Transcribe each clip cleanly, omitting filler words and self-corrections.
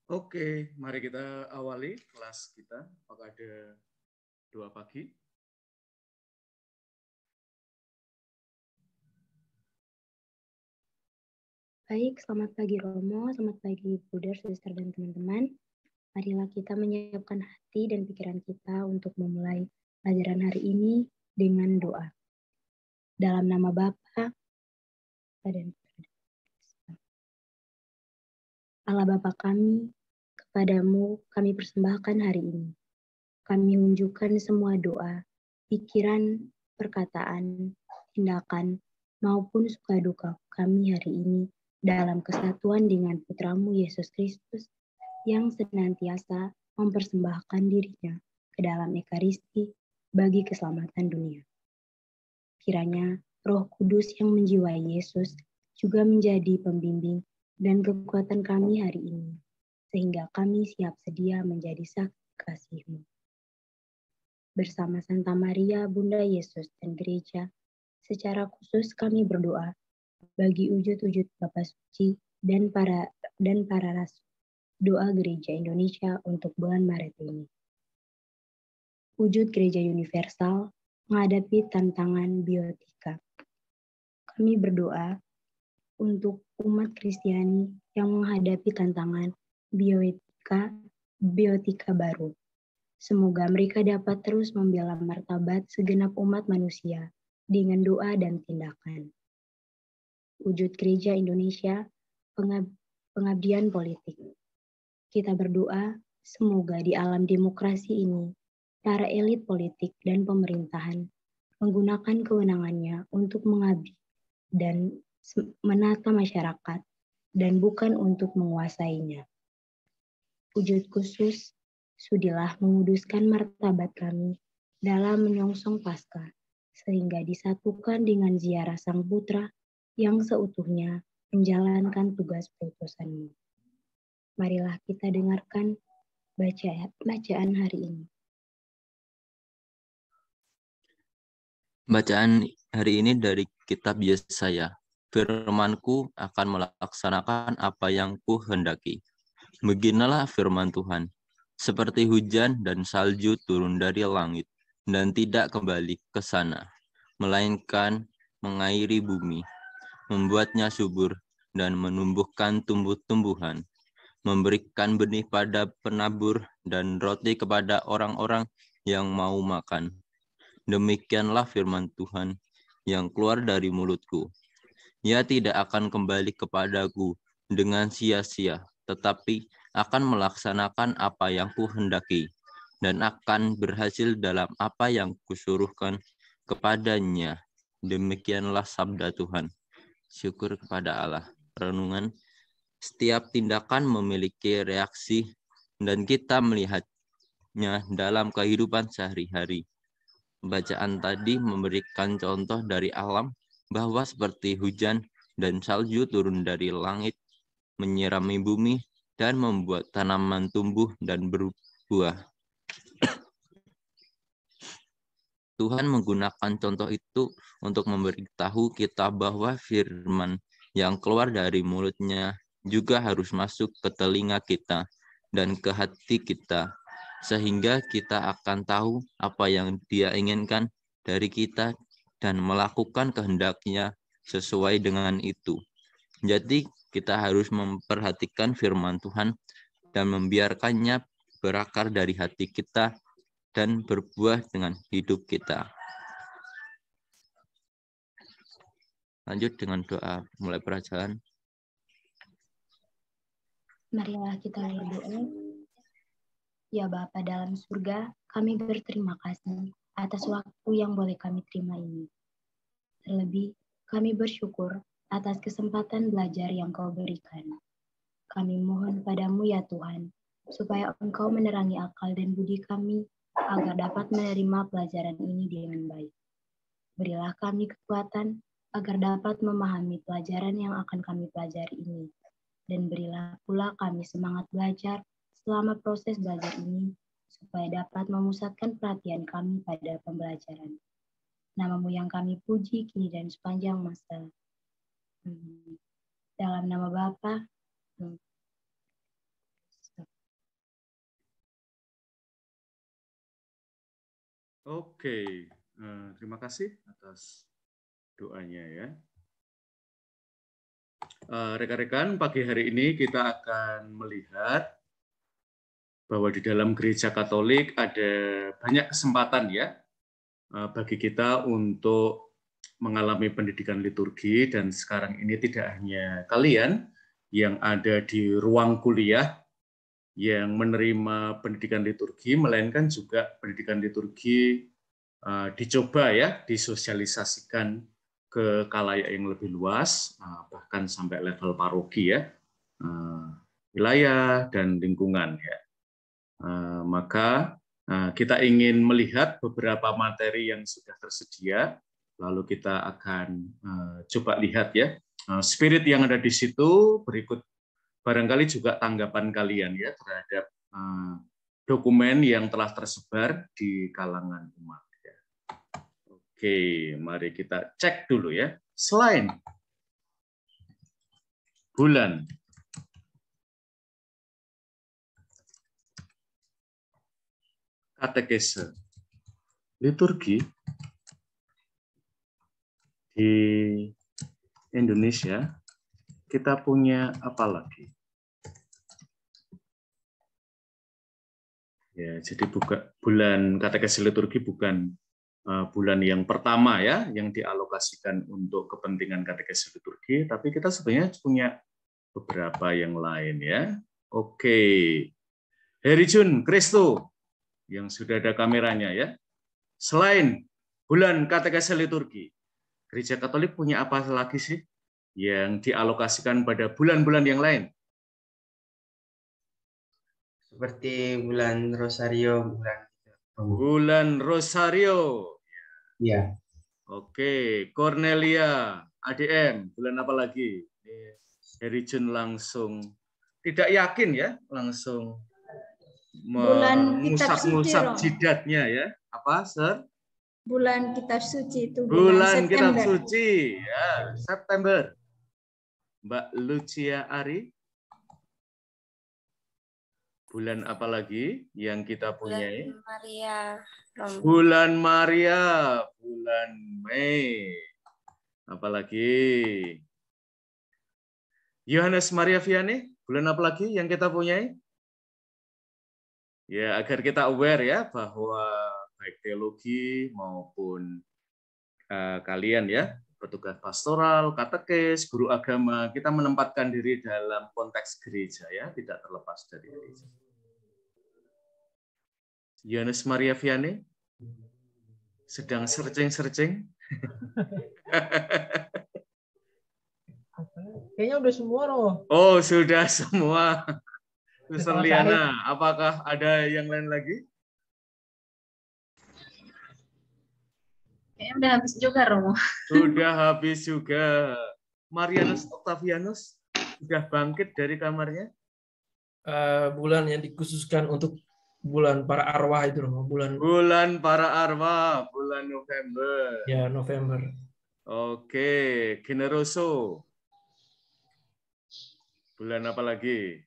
Oke, mari kita awali kelas kita. Apakah ada doa pagi? Baik, selamat pagi Romo, selamat pagi Bruder, Sister, dan teman-teman. Marilah kita menyiapkan hati dan pikiran kita untuk memulai pelajaran hari ini dengan doa. Dalam nama Bapa dan Allah Bapa kami, kepadamu kami persembahkan hari ini. Kami menunjukkan semua doa, pikiran, perkataan, tindakan, maupun suka duka kami hari ini dalam kesatuan dengan Putramu Yesus Kristus yang senantiasa mempersembahkan dirinya ke dalam Ekaristi bagi keselamatan dunia. Kiranya Roh Kudus yang menjiwai Yesus juga menjadi pembimbing dan kekuatan kami hari ini, sehingga kami siap sedia menjadi saksi kasih-Mu. Bersama Santa Maria, Bunda Yesus dan Gereja, secara khusus kami berdoa bagi wujud-wujud Bapa Suci dan para rasul. Doa Gereja Indonesia untuk bulan Maret ini. Wujud Gereja Universal menghadapi tantangan bioetika. Kami berdoa untuk umat Kristiani yang menghadapi tantangan bioetika baru. Semoga mereka dapat terus membela martabat segenap umat manusia dengan doa dan tindakan. Wujud Gereja Indonesia, pengabdian politik. Kita berdoa, semoga di alam demokrasi ini, para elit politik dan pemerintahan menggunakan kewenangannya untuk mengabdi dan menata masyarakat dan bukan untuk menguasainya. Wujud khusus, sudilah menguduskan martabat kami dalam menyongsong Paskah, sehingga disatukan dengan ziarah Sang Putra yang seutuhnya menjalankan tugas perutusan-Mu. Marilah kita dengarkan bacaan hari ini. Bacaan hari ini dari kitab Yesaya. Firman-Ku akan melaksanakan apa yang Kuhendaki. Beginilah firman Tuhan. Seperti hujan dan salju turun dari langit dan tidak kembali ke sana, melainkan mengairi bumi, membuatnya subur dan menumbuhkan tumbuh-tumbuhan, memberikan benih pada penabur dan roti kepada orang-orang yang mau makan. Demikianlah firman Tuhan yang keluar dari mulutku. Ia tidak akan kembali kepadaku dengan sia-sia, tetapi akan melaksanakan apa yang Kuhendaki dan akan berhasil dalam apa yang Kusuruhkan kepadanya. Demikianlah sabda Tuhan. Syukur kepada Allah. Renungan. Setiap tindakan memiliki reaksi dan kita melihatnya dalam kehidupan sehari-hari. Bacaan tadi memberikan contoh dari alam bahwa seperti hujan dan salju turun dari langit, menyirami bumi, dan membuat tanaman tumbuh dan berbuah. Tuhan menggunakan contoh itu untuk memberitahu kita bahwa firman yang keluar dari mulutnya juga harus masuk ke telinga kita dan ke hati kita, sehingga kita akan tahu apa yang Dia inginkan dari kita dan melakukan kehendaknya sesuai dengan itu. Jadi kita harus memperhatikan firman Tuhan dan membiarkannya berakar dari hati kita dan berbuah dengan hidup kita. Lanjut dengan doa mulai pelajaran. Marilah kita berdoa. Ya Bapa dalam surga, kami berterima kasih atas waktu yang boleh kami terima ini. Terlebih, kami bersyukur atas kesempatan belajar yang Kau berikan. Kami mohon padamu ya Tuhan, supaya Engkau menerangi akal dan budi kami, agar dapat menerima pelajaran ini dengan baik. Berilah kami kekuatan, agar dapat memahami pelajaran yang akan kami pelajari ini. Dan berilah pula kami semangat belajar selama proses belajar ini, supaya dapat memusatkan perhatian kami pada pembelajaran. Namamu yang kami puji kini dan sepanjang masa. Dalam nama Bapa. Oke, terima kasih atas doanya ya. Rekan-rekan, pagi hari ini kita akan melihat bahwa di dalam gereja Katolik ada banyak kesempatan ya bagi kita untuk mengalami pendidikan liturgi, dan sekarang ini tidak hanya kalian yang ada di ruang kuliah yang menerima pendidikan liturgi, melainkan juga pendidikan liturgi dicoba ya, disosialisasikan ke khalayak yang lebih luas, bahkan sampai level paroki ya, wilayah dan lingkungan ya. Maka kita ingin melihat beberapa materi yang sudah tersedia, lalu kita akan coba lihat ya, spirit yang ada di situ. Berikut barangkali juga tanggapan kalian ya terhadap dokumen yang telah tersebar di kalangan umat. Ya. Oke, mari kita cek dulu ya. Selain bulan katekese liturgi di Indonesia, kita punya apa lagi? Ya, jadi bulan katekese liturgi bukan bulan yang pertama ya, yang dialokasikan untuk kepentingan katekese liturgi, tapi kita sebenarnya punya beberapa yang lain ya. Oke, Heri Jun Kristo yang sudah ada kameranya ya. Selain bulan katekese liturgi, Gereja Katolik punya apa lagi sih yang dialokasikan pada bulan-bulan yang lain? Seperti bulan Rosario, bulan Rosario. Ya. Oke, Cornelia, ADM, bulan apa lagi? Heri Jun langsung tidak yakin ya, langsung mengusap-ngusap jidatnya ya. Apa, Sir? Bulan Kitab Suci itu bulan Kitab Suci ya, September. Mbak Lucia Ari, bulan apa lagi yang kita punyai? Bulan Maria. Bulan Maria, bulan Mei. Apalagi? Yohanes Maria Vianney, bulan apa lagi yang kita punyai? Ya, agar kita aware ya bahwa baik teologi maupun kalian ya, petugas pastoral, katekis, guru agama, kita menempatkan diri dalam konteks gereja ya, tidak terlepas dari gereja. Yohanes Maria Vianney sedang searching. Kayaknya udah semua loh. Oh, sudah semua. Suster Liana, apakah ada yang lain lagi? Kayaknya udah habis juga, Romo. Sudah habis juga. Marianus Octavianus sudah bangkit dari kamarnya? Bulan yang dikhususkan untuk bulan para arwah itu loh, bulan para arwah, bulan November. Ya, November. Oke, Generoso. Bulan apa lagi?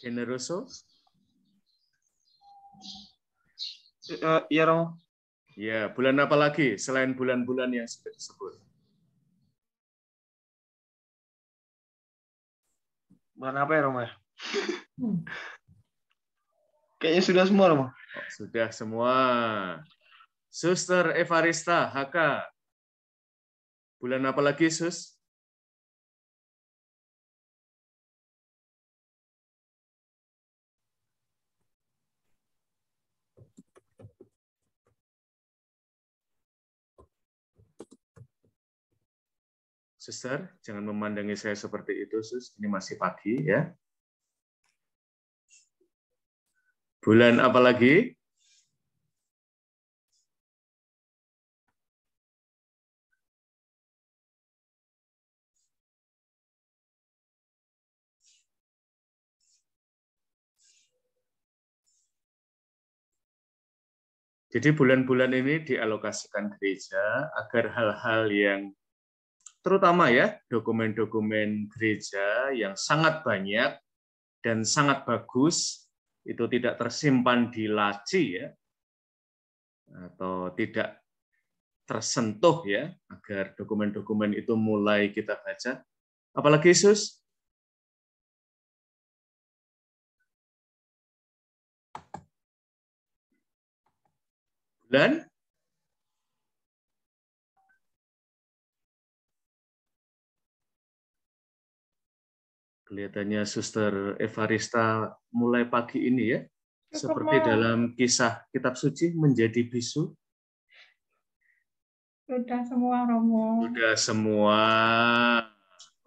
Generoso? Ya, Romo. Ya, bulan apa lagi selain bulan-bulan yang sudah disebut? Bulan apa ya, Romo? Kayaknya sudah semua, Romo. Oh, sudah semua. Suster Evarista, HK. Bulan apa lagi, Sus? Suster, jangan memandangi saya seperti itu, Sus. Ini masih pagi, ya. Bulan apa lagi? Jadi bulan-bulan ini dialokasikan gereja agar hal-hal yang terutama ya dokumen-dokumen gereja yang sangat banyak dan sangat bagus, itu tidak tersimpan di laci ya, atau tidak tersentuh ya, agar dokumen-dokumen itu mulai kita baca. Apalagi Yesus? Bulan? Kelihatannya Suster Evarista mulai pagi ini ya, seperti dalam kisah kitab suci menjadi bisu. Sudah semua, Romo. Sudah semua.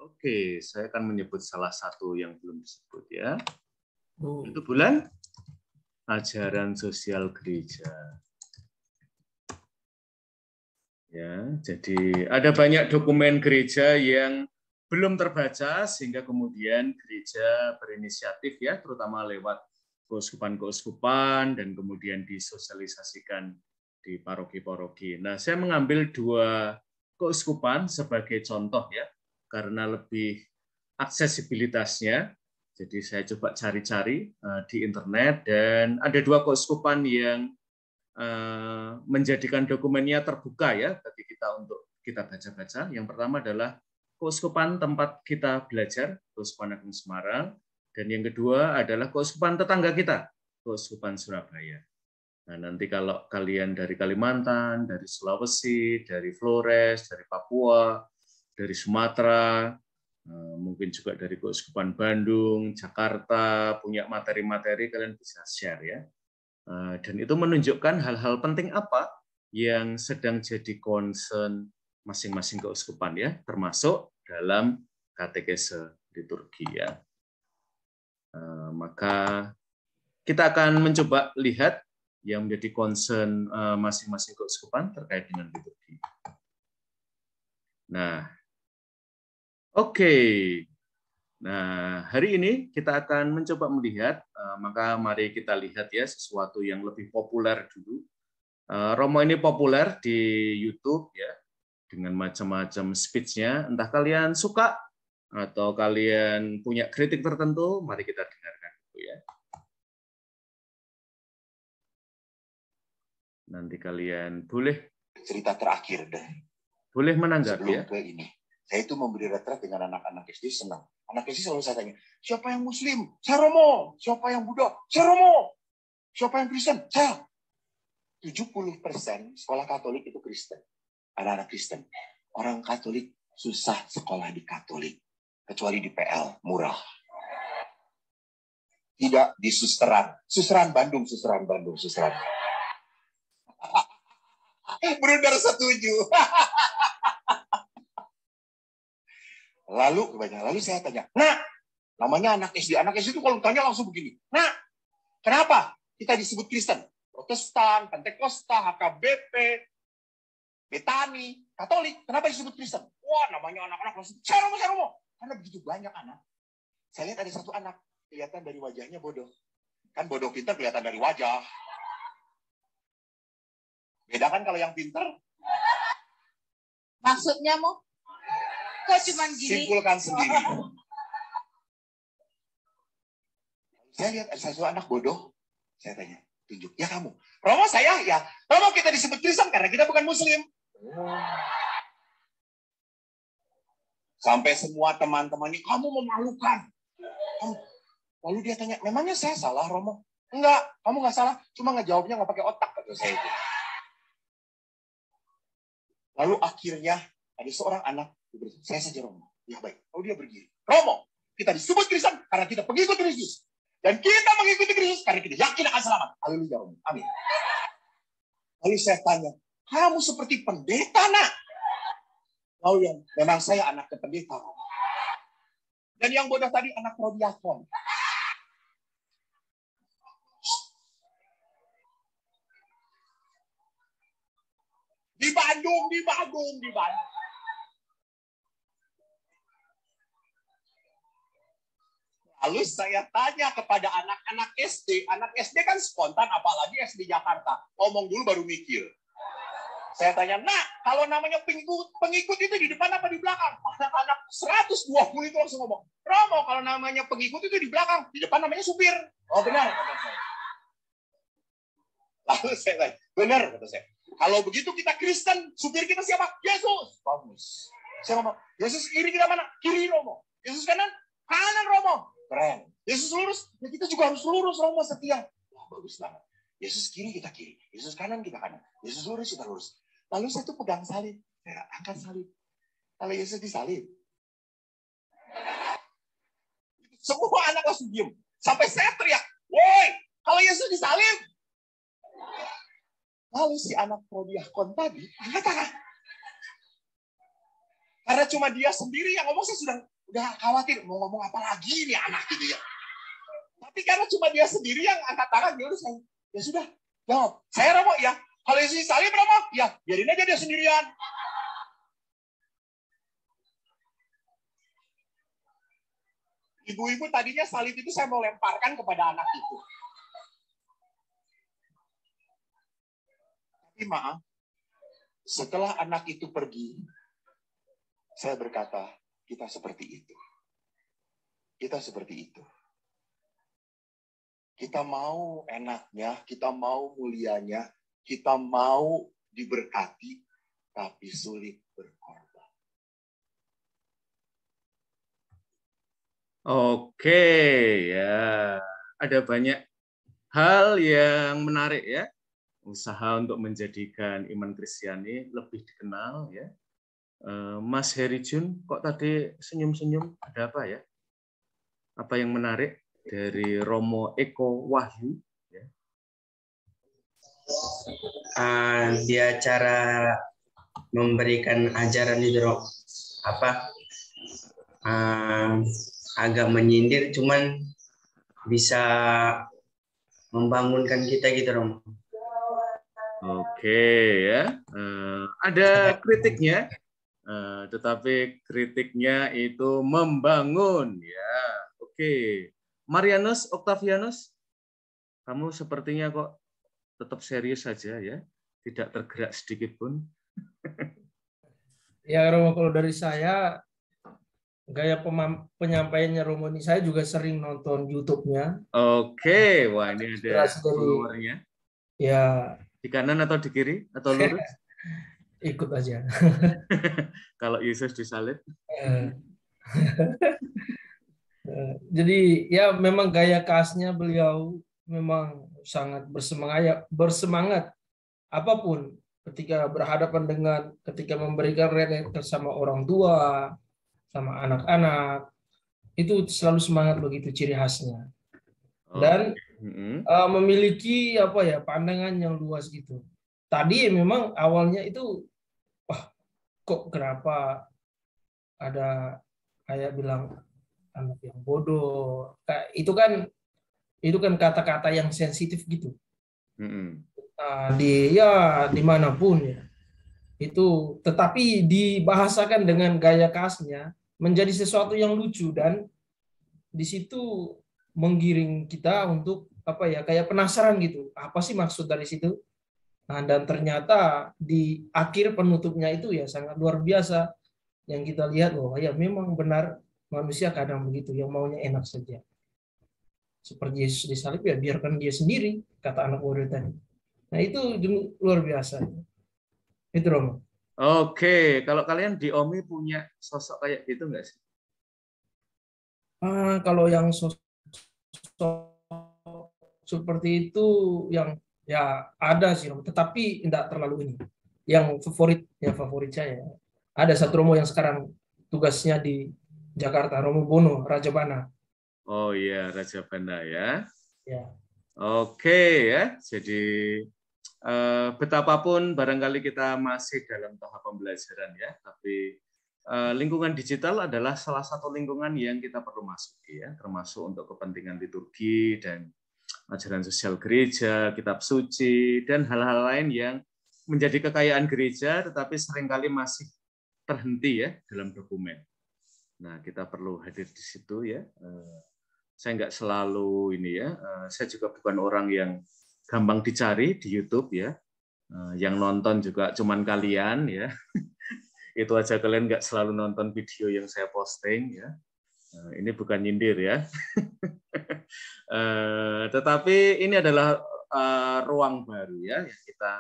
Oke, saya akan menyebut salah satu yang belum disebut ya. Itu Bulan? Ajaran sosial gereja. Ya, jadi ada banyak dokumen gereja yang belum terbaca sehingga kemudian gereja berinisiatif ya, terutama lewat keuskupan-keuskupan dan kemudian disosialisasikan di paroki-paroki. Nah, saya mengambil 2 keuskupan sebagai contoh ya, karena lebih aksesibilitasnya. Jadi saya coba cari-cari di internet dan ada 2 keuskupan yang menjadikan dokumennya terbuka ya bagi kita untuk kita baca-baca. Yang pertama adalah keuskupan tempat kita belajar, Keuskupan Agung Semarang, dan yang kedua adalah keuskupan tetangga kita, Keuskupan Surabaya. Nah, nanti kalau kalian dari Kalimantan, dari Sulawesi, dari Flores, dari Papua, dari Sumatera, mungkin juga dari Keuskupan Bandung, Jakarta, punya materi-materi, kalian bisa share ya. Dan itu menunjukkan hal-hal penting apa yang sedang jadi concern masing-masing keuskupan ya, termasuk dalam katekese liturgi ya. Maka kita akan mencoba lihat yang menjadi concern masing-masing keuskupan terkait dengan liturgi. Nah, oke. Nah, hari ini kita akan mencoba melihat, maka mari kita lihat ya sesuatu yang lebih populer dulu. Romo ini populer di YouTube ya, dengan macam-macam speech-nya. Entah kalian suka atau kalian punya kritik tertentu, mari kita dengarkan dulu ya. Nanti kalian boleh cerita terakhir deh. Boleh menanggapi ya. Sebelum ke ini. Saya itu memberi retret dengan anak-anak SD senang. Anak SD selalu saya tanya, siapa yang Muslim? Saya Romo. Siapa yang Buddha? Saya Romo. Siapa yang Kristen? Saya. 70% sekolah Katolik itu Kristen. Anak-anak Kristen. Orang Katolik susah sekolah di Katolik. Kecuali di PL, murah. Tidak di Susteran. Susteran Bandung, Susteran Bandung, Susteran. Brother setuju. Lalu saya tanya, nah, namanya anak SD. Anak SD itu kalau tanya langsung begini. Nah, kenapa kita disebut Kristen? Protestan, Pentakosta, HKBP, Betani, Katolik. Kenapa disebut Kristen? Wah, namanya anak-anak langsung, saya Romo. Karena begitu banyak anak. Saya lihat ada satu anak, kelihatan dari wajahnya bodoh. Kan bodoh pintar kelihatan dari wajah. Beda kan kalau yang pintar? Maksudnya, Mo? Kok cuma gini? Simpulkan sendiri. Saya lihat ada satu anak bodoh. Saya tanya, tunjuk. Ya kamu. Romo saya, ya. Romo kita disebut Kristen karena kita bukan Muslim. Sampai semua teman-temannya, kamu memalukan. Lalu dia tanya, memangnya saya salah, Romo? Enggak, kamu nggak salah. Cuma ngejawabnya nggak pakai otak, kata saya itu. Lalu akhirnya ada seorang anak, saya saja Romo. Ya baik, lalu dia berdiri. Romo, kita disebut Kristen karena kita pengikut Kristus. Dan kita mengikuti Kristus karena kita yakin akan selamat. Haleluya, Romo. Amin. Lalu saya tanya, kamu seperti pendeta, nak? Lalu yang memang saya anak pendeta, Romo. Dan yang bodoh tadi anak prodiakon. Di Bandung. Lalu saya tanya kepada anak-anak SD. Anak SD kan spontan, apalagi SD Jakarta. Ngomong dulu baru mikir. Saya tanya, nah kalau namanya pengikut itu di depan apa di belakang? Anak-anak 120 itu langsung ngomong, Romo kalau namanya pengikut itu di belakang, di depan namanya supir. Oh benar, kata saya. Lalu saya tanya, benar, kata saya. Kalau begitu kita Kristen, supir kita siapa? Yesus. Bagus. Saya ngomong, Yesus kiri kita mana? Kiri, Romo. Yesus kanan? Kanan, Romo. Keren. Yesus lurus? Ya kita juga harus lurus, Romo, setia. Wah, bagus banget. Yesus kiri, kita kiri. Yesus kanan, kita kanan. Yesus lurus, kita lurus. Lalu saya tuh pegang salib. Saya angkat salib. Kalau Yesus disalib, semua anak langsung diem. Sampai saya teriak, woi, kalau Yesus disalib. Lalu si anak prodiakon tadi angkat tangan. Karena cuma dia sendiri yang ngomong, saya udah khawatir mau ngomong apa lagi nih anak gitu ya. Tapi karena cuma dia sendiri yang angkat tangan, ya sudah, jawab. Saya Romo, ya. Kalau Yesus disalib, Romo, ya, biarin aja dia sendirian. Ibu-ibu tadinya salib itu saya mau lemparkan kepada anak itu. Tapi maaf, setelah anak itu pergi, saya berkata, kita seperti itu. Kita seperti itu. Kita mau enaknya, kita mau mulianya, kita mau diberkati, tapi sulit berkorban. Oke, ya. Ada banyak hal yang menarik ya. Usaha untuk menjadikan iman Kristiani lebih dikenal ya. Mas Heri Jun, kok tadi senyum-senyum? Ada apa ya? Apa yang menarik dari Romo Eko Wahyu? Ya. Dia cara memberikan ajaran itu, agak menyindir, cuman bisa membangunkan kita gitu, Romo. Oke ya, ada kritiknya, tetapi kritiknya itu membangun ya. Oke, Marianus Octavianus, kamu sepertinya kok tetap serius saja ya, tidak tergerak sedikit pun. Ya Romo, kalau dari saya gaya penyampaiannya Romo ini, saya juga sering nonton YouTube-nya. Oke, wah ini ada followernya. Ya. Di kanan atau di kiri atau lurus? Ikut aja. Kalau Yesus disalib. Jadi ya memang gaya khasnya beliau memang sangat bersemangat apapun ketika berhadapan dengan, ketika memberikan relasi sama orang tua, sama anak-anak, itu selalu semangat begitu ciri khasnya. Dan memiliki pandangan yang luas gitu. Tadi memang awalnya itu, kok kenapa ada kayak bilang anak yang bodoh. Itu kan kata-kata yang sensitif gitu. Dimanapun ya. Itu tetapi dibahasakan dengan gaya khasnya menjadi sesuatu yang lucu, dan di situ menggiring kita untuk kayak penasaran gitu, apa sih maksud dari situ. Nah, dan ternyata di akhir penutupnya itu ya sangat luar biasa, yang kita lihat bahwa ya memang benar manusia kadang begitu, yang maunya enak saja. Seperti Yesus disalib, ya biarkan dia sendiri, kata anak murid tadi. Nah, itu luar biasa. Itu Romo. Oke, kalau kalian di OMI punya sosok kayak gitu nggak sih? Kalau yang sosok seperti itu yang ya ada sih, tetapi tidak terlalu ini. Yang favorit saya. Ada satu Romo yang sekarang tugasnya di Jakarta, Romo Bono Rajabana. Oh iya, Rajabana ya. Ya. Oke ya, jadi betapapun barangkali kita masih dalam tahap pembelajaran ya, tapi lingkungan digital adalah salah satu lingkungan yang kita perlu masuki ya, termasuk untuk kepentingan liturgi dan ajaran sosial gereja, kitab suci, dan hal-hal lain yang menjadi kekayaan gereja, tetapi seringkali masih terhenti ya dalam dokumen. Nah, kita perlu hadir di situ ya. Saya nggak selalu ini ya, saya juga bukan orang yang gampang dicari di YouTube ya. Yang nonton juga cuman kalian ya. Itu aja kalian nggak selalu nonton video yang saya posting ya. Ini bukan nyindir ya. Tetapi ini adalah ruang baru ya yang kita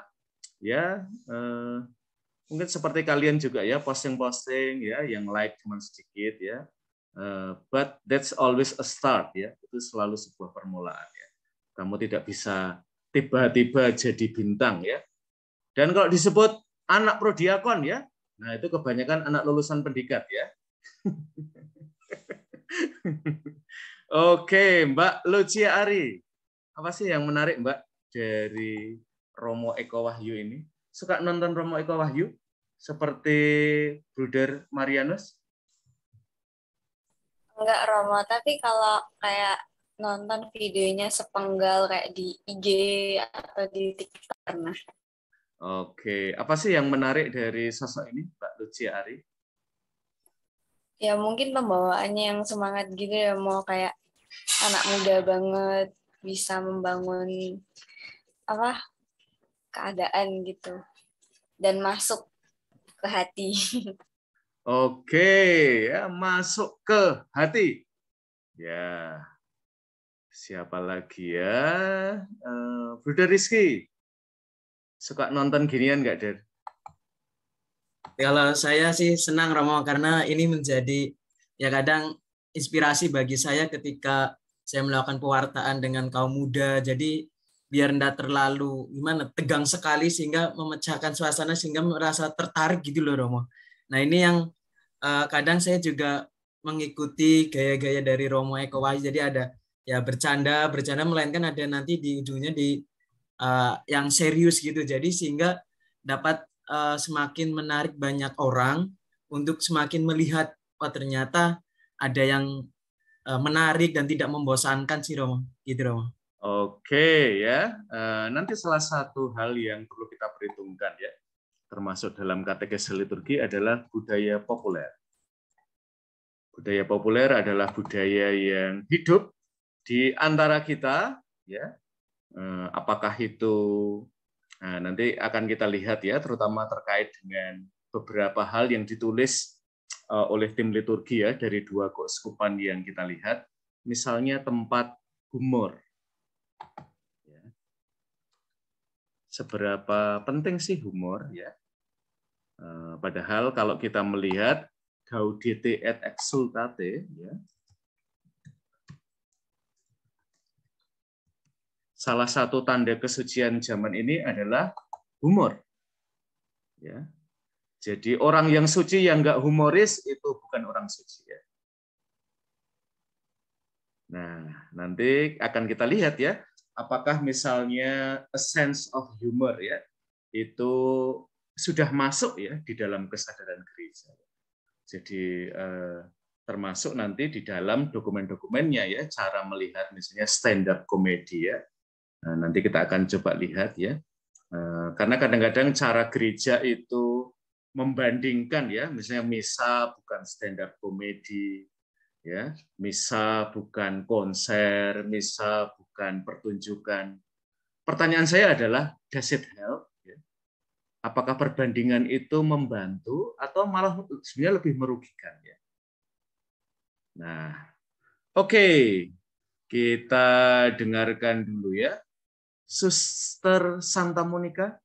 mungkin seperti kalian juga ya, posting-posting ya yang like cuma sedikit ya. But that's always a start ya. Itu selalu sebuah permulaan ya. Kamu tidak bisa tiba-tiba jadi bintang ya. Dan kalau disebut anak prodiakon ya, nah itu kebanyakan anak lulusan pendidikan ya. Oke, Mbak Lucia Ari. Apa sih yang menarik Mbak dari Romo Eko Wahyu ini? Suka nonton Romo Eko Wahyu? Seperti Bruder Marianus? Enggak, Romo. Tapi kalau kayak nonton videonya sepenggal kayak di IG atau di TikTok pernah. Oke. Apa sih yang menarik dari sosok ini, Mbak Lucia Ari? Ya mungkin pembawaannya yang semangat gitu ya, mau kayak anak muda banget, bisa membangun keadaan gitu dan masuk ke hati. Oke, ya masuk ke hati. Ya, siapa lagi ya? Bruder Rizky, suka nonton ginian nggak, Der? Kalau saya sih senang, Romo, karena ini menjadi ya kadang inspirasi bagi saya ketika saya melakukan pewartaan dengan kaum muda. Jadi biar enggak terlalu tegang sekali sehingga memecahkan suasana sehingga merasa tertarik gitu loh, Romo. Nah, ini yang kadang saya juga mengikuti gaya-gaya dari Romo Eko Wahyu. Jadi ada ya bercanda melainkan ada nanti di ujungnya yang serius gitu. Jadi sehingga dapat semakin menarik banyak orang untuk semakin melihat ternyata ada yang menarik dan tidak membosankan sih, Romo. Gitu, Romo. Oke ya. Nanti salah satu hal yang perlu kita perhitungkan ya, termasuk dalam katekese liturgi adalah budaya populer. Budaya populer adalah budaya yang hidup di antara kita ya. Apakah itu nanti akan kita lihat ya, terutama terkait dengan beberapa hal yang ditulis oleh tim liturgi ya dari dua keuskupan yang kita lihat, misalnya tempat humor. Ya. Seberapa penting sih humor ya? Padahal kalau kita melihat Gaudete et Exsultate, ya, salah satu tanda kesucian zaman ini adalah humor. Ya. Jadi orang yang suci yang nggak humoris itu bukan orang suci. Ya. Nah, nanti akan kita lihat ya, apakah misalnya a sense of humor ya itu sudah masuk ya di dalam kesadaran gereja. Jadi termasuk nanti di dalam dokumen-dokumennya ya, cara melihat misalnya stand up comedy ya. Nah, nanti kita akan coba lihat ya, karena kadang-kadang cara gereja itu membandingkan ya, misalnya misa bukan stand up comedy, ya, misa bukan konser, misa bukan pertunjukan. Pertanyaan saya adalah, does it help? Ya. Apakah perbandingan itu membantu atau malah sebenarnya lebih merugikan? Ya. Nah, oke, kita dengarkan dulu ya. Suster Santa Monica,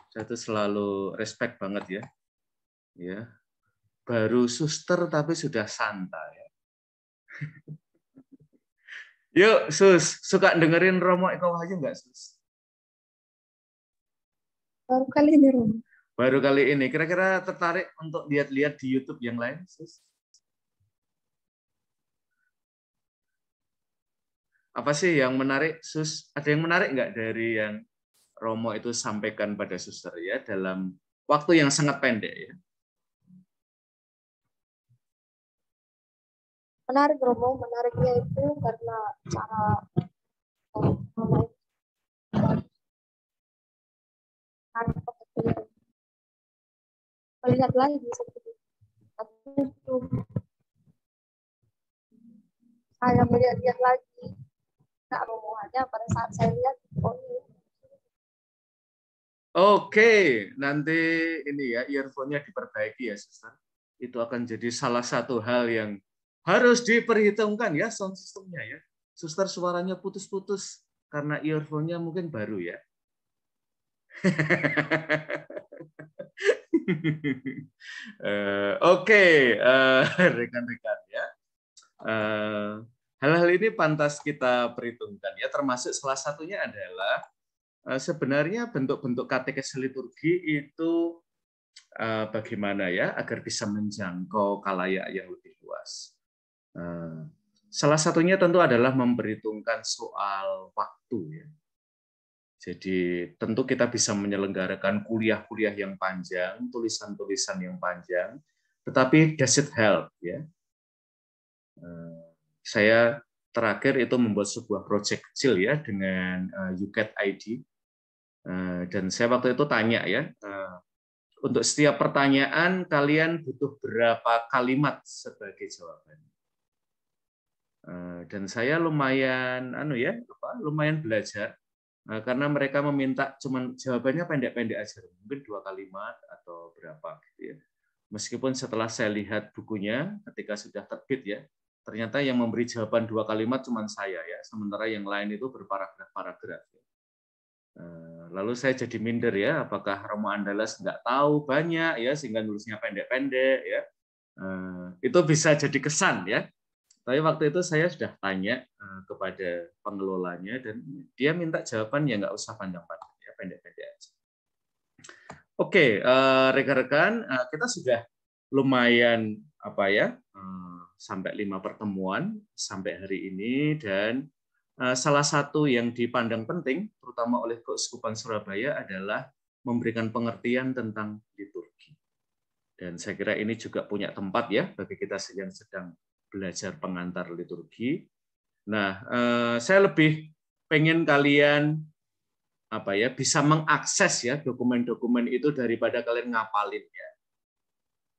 saya tuh selalu respect banget ya, ya baru suster tapi sudah santa ya. Yuk Sus, suka dengerin Romo Eko Wahyu nggak Sus? Baru kali ini Romo. Baru kali ini, kira-kira tertarik untuk lihat-lihat di YouTube yang lain Sus? Apa sih yang menarik, Sus? Ada yang menarik nggak dari yang Romo itu sampaikan pada suster ya dalam waktu yang sangat pendek ya? Menarik Romo, menariknya itu karena cara melihat lagi seperti itu. Saya melihat lagi Kak Romo aja pada saat saya lihat Oke, nanti ini ya earphone-nya diperbaiki ya, Suster. Itu akan jadi salah satu hal yang harus diperhitungkan ya sound systemnya ya. Suster suaranya putus-putus karena earphone-nya mungkin baru ya. Oke, rekan-rekan ya. Hal-hal ini pantas kita perhitungkan ya, termasuk salah satunya adalah sebenarnya bentuk-bentuk katekes liturgi itu bagaimana ya agar bisa menjangkau khalayak yang lebih luas. Salah satunya tentu adalah memperhitungkan soal waktu ya. Jadi tentu kita bisa menyelenggarakan kuliah-kuliah yang panjang, tulisan-tulisan yang panjang, tetapi does it help ya? Saya terakhir itu membuat sebuah proyek kecil ya dengan UCAT ID, dan saya waktu itu tanya ya, untuk setiap pertanyaan kalian butuh berapa kalimat sebagai jawaban? Dan saya lumayan lumayan belajar. Karena mereka meminta cuman jawabannya pendek-pendek aja, mungkin 2 kalimat atau berapa gitu ya. Meskipun setelah saya lihat bukunya ketika sudah terbit ya, ternyata yang memberi jawaban 2 kalimat cuman saya ya, sementara yang lain itu berparagraf-paragraf. Lalu saya jadi minder ya, apakah Romo Andalas nggak tahu banyak ya sehingga nulisnya pendek-pendek ya. Itu bisa jadi kesan ya. Tapi waktu itu saya sudah tanya kepada pengelolanya dan dia minta jawaban ya nggak usah panjang-panjang, ya pendek-pendek aja. Oke, rekan-rekan, kita sudah lumayan sampai 5 pertemuan sampai hari ini, dan salah satu yang dipandang penting, terutama oleh Keuskupan Surabaya, adalah memberikan pengertian tentang liturgi. Dan saya kira ini juga punya tempat ya bagi kita yang sedang belajar pengantar liturgi. Nah, saya lebih pengen kalian bisa mengakses ya dokumen-dokumen itu daripada kalian ngapalin ya.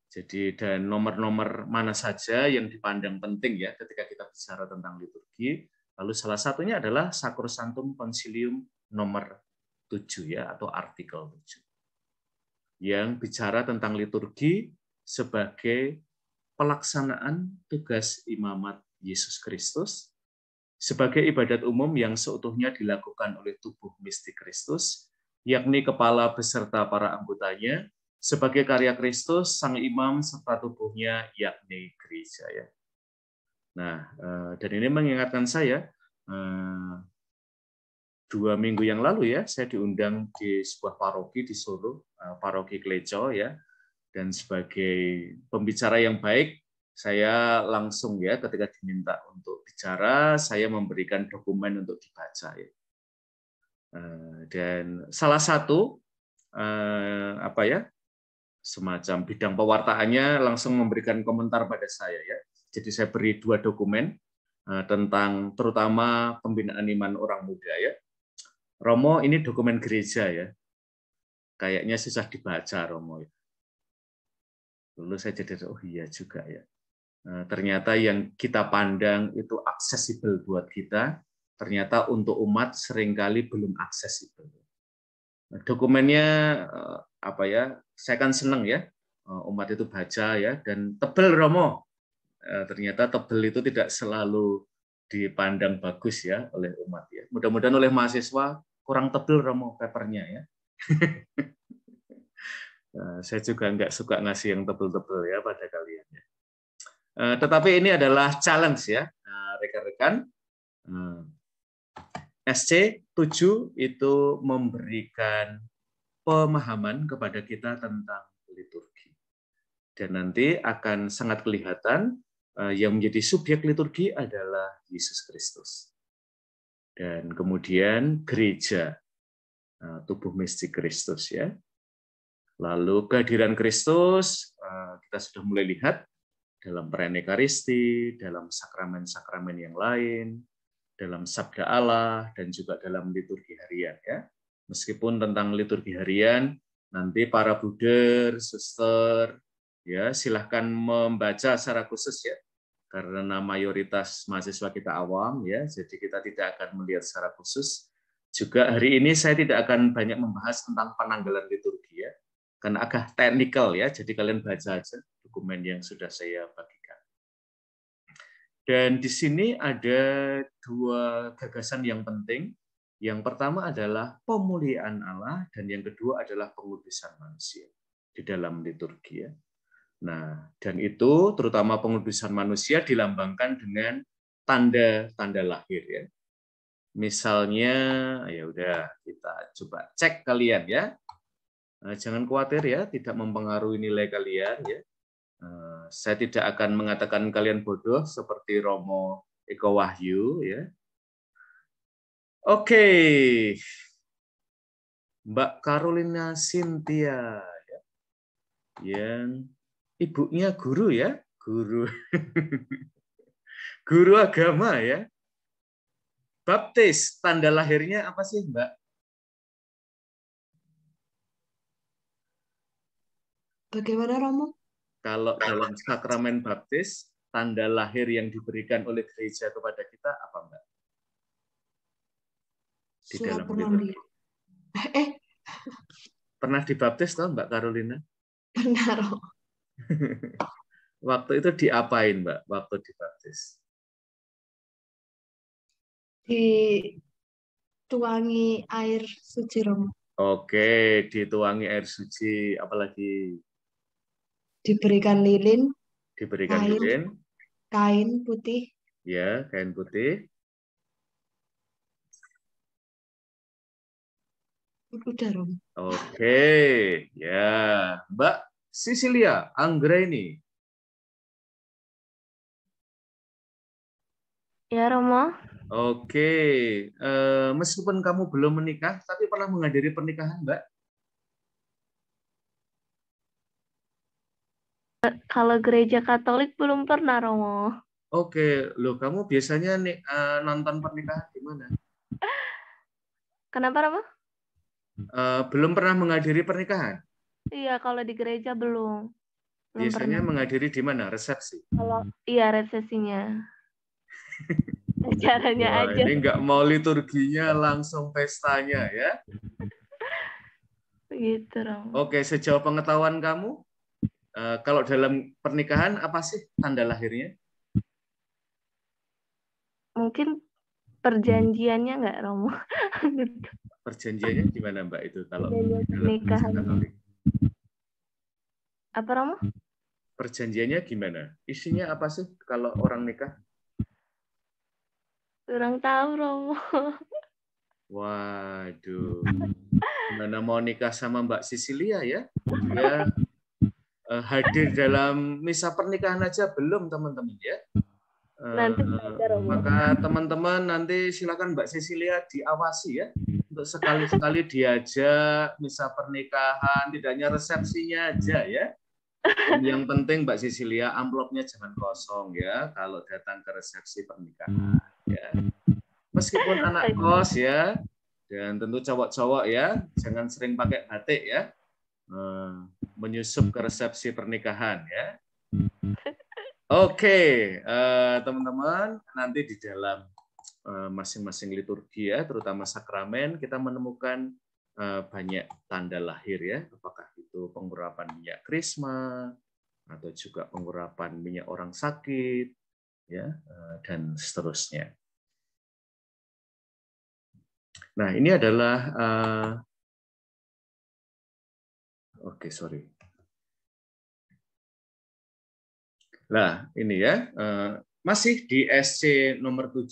Jadi dan nomor-nomor mana saja yang dipandang penting ya ketika kita bicara tentang liturgi. Lalu salah satunya adalah Sacrosanctum Concilium nomor 7 ya, atau artikel 7. Yang bicara tentang liturgi sebagai pelaksanaan tugas imamat Yesus Kristus sebagai ibadat umum yang seutuhnya dilakukan oleh tubuh mistik Kristus, yakni kepala beserta para anggotanya, sebagai karya Kristus, sang imam serta tubuhnya, yakni gereja. Ya. Nah, dan ini mengingatkan saya, 2 minggu yang lalu ya, saya diundang di sebuah paroki di Solo, paroki Kleco ya. Dan sebagai pembicara yang baik, saya langsung ya ketika diminta untuk bicara, saya memberikan dokumen untuk dibaca ya. Dan salah satu semacam bidang pewartaannya langsung memberikan komentar pada saya ya. Jadi saya beri 2 dokumen tentang terutama pembinaan iman orang muda ya. Romo, ini dokumen gereja ya. Kayaknya susah dibaca Romo ya. Lalu saya jadi, oh iya juga ya. Ternyata yang kita pandang itu aksesibel buat kita, ternyata untuk umat seringkali belum aksesibel. Dokumennya saya kan senang ya, umat itu baca ya, dan tebel Romo. Ternyata tebel itu tidak selalu dipandang bagus ya oleh umat ya. Mudah-mudahan oleh mahasiswa kurang tebel Romo papernya ya. Saya juga nggak suka ngasih yang tebel-tebel ya pada kalian. Tetapi ini adalah challenge ya, rekan-rekan. SC 7 itu memberikan pemahaman kepada kita tentang liturgi. Dan nanti akan sangat kelihatan yang menjadi subjek liturgi adalah Yesus Kristus. Dan kemudian gereja, tubuh mistik Kristus ya. Lalu kehadiran Kristus kita sudah mulai lihat dalam perayaan Ekaristi, dalam sakramen-sakramen yang lain, dalam sabda Allah, dan juga dalam liturgi harian ya. Meskipun tentang liturgi harian nanti para bruder, suster ya silahkan membaca secara khusus ya. Karena mayoritas mahasiswa kita awam ya, jadi kita tidak akan melihat secara khusus. Juga hari ini saya tidak akan banyak membahas tentang penanggalan liturgi ya. Karena agak teknikal ya, jadi kalian baca aja dokumen yang sudah saya bagikan. Dan di sini ada dua gagasan yang penting. Yang pertama adalah pemuliaan Allah, dan yang kedua adalah pengudusan manusia di dalam liturgi. Ya. Nah, dan itu terutama pengudusan manusia dilambangkan dengan tanda-tanda lahir. Ya. Misalnya, ya udah kita coba cek kalian ya. Jangan khawatir ya, tidak mempengaruhi nilai kalian ya. Saya tidak akan mengatakan kalian bodoh seperti Romo Eko Wahyu ya. Oke, Mbak Carolina Cynthia ya. Yang ibunya guru ya, guru guru agama ya. Baptis, tanda lahirnya apa sih, Mbak? Bagaimana, Romo? Kalau dalam sakramen baptis, tanda lahir yang diberikan oleh gereja kepada kita apa, Mbak? Di dalam liturgi. Pernah dibaptis toh, Mbak Carolina? Pernah, Romo. Waktu itu diapain, Mbak? Waktu dibaptis? Dituangi air suci, Romo. Oke, dituangi air suci, apalagi? Diberikan lilin. Diberikan lilin. Kain putih. Ya, kain putih. Udah, Romo. Oke, ya. Mbak Cecilia Anggreni. Ya, Romo. Oke, meskipun kamu belum menikah, tapi pernah menghadiri pernikahan, Mbak? Kalau gereja Katolik belum pernah, Romo. Oke, loh kamu biasanya nonton pernikahan di mana? Kenapa, Romo? Belum pernah menghadiri pernikahan? Iya, kalau di gereja belum. Biasanya menghadiri di mana? Resepsi? Kalau iya resepsinya. Caranya Wah, aja. ini nggak mau liturginya, langsung pestanya ya? Gitu, Romo. Oke, sejauh pengetahuan kamu, kalau dalam pernikahan apa sih tanda lahirnya? Mungkin perjanjiannya nggak, Romo? Perjanjiannya gimana, Mbak, itu kalau dalam pernikahan Katolik? Apa, Romo? Perjanjiannya gimana? Isinya apa sih kalau orang nikah? Kurang tahu, Romo. Waduh, gimana mau nikah sama Mbak Cecilia ya? Dia hadir dalam misa pernikahan aja belum, teman-teman ya? Nanti maka teman-teman nanti silakan Mbak Cecilia diawasi ya, untuk sekali-sekali diajak misa pernikahan, tidak hanya resepsinya aja ya. Dan yang penting Mbak Cecilia, amplopnya jangan kosong ya kalau datang ke resepsi pernikahan ya. Meskipun anak kos ya, dan tentu cowok-cowok ya, jangan sering pakai batik ya, menyusup ke resepsi pernikahan ya. Oke, teman-teman, nanti di dalam masing-masing liturgi ya, terutama sakramen, kita menemukan banyak tanda lahir ya, apakah itu pengurapan minyak krisma atau juga pengurapan minyak orang sakit ya, dan seterusnya. Nah, ini adalah sorry. Nah, ini ya, masih di SC nomor 7,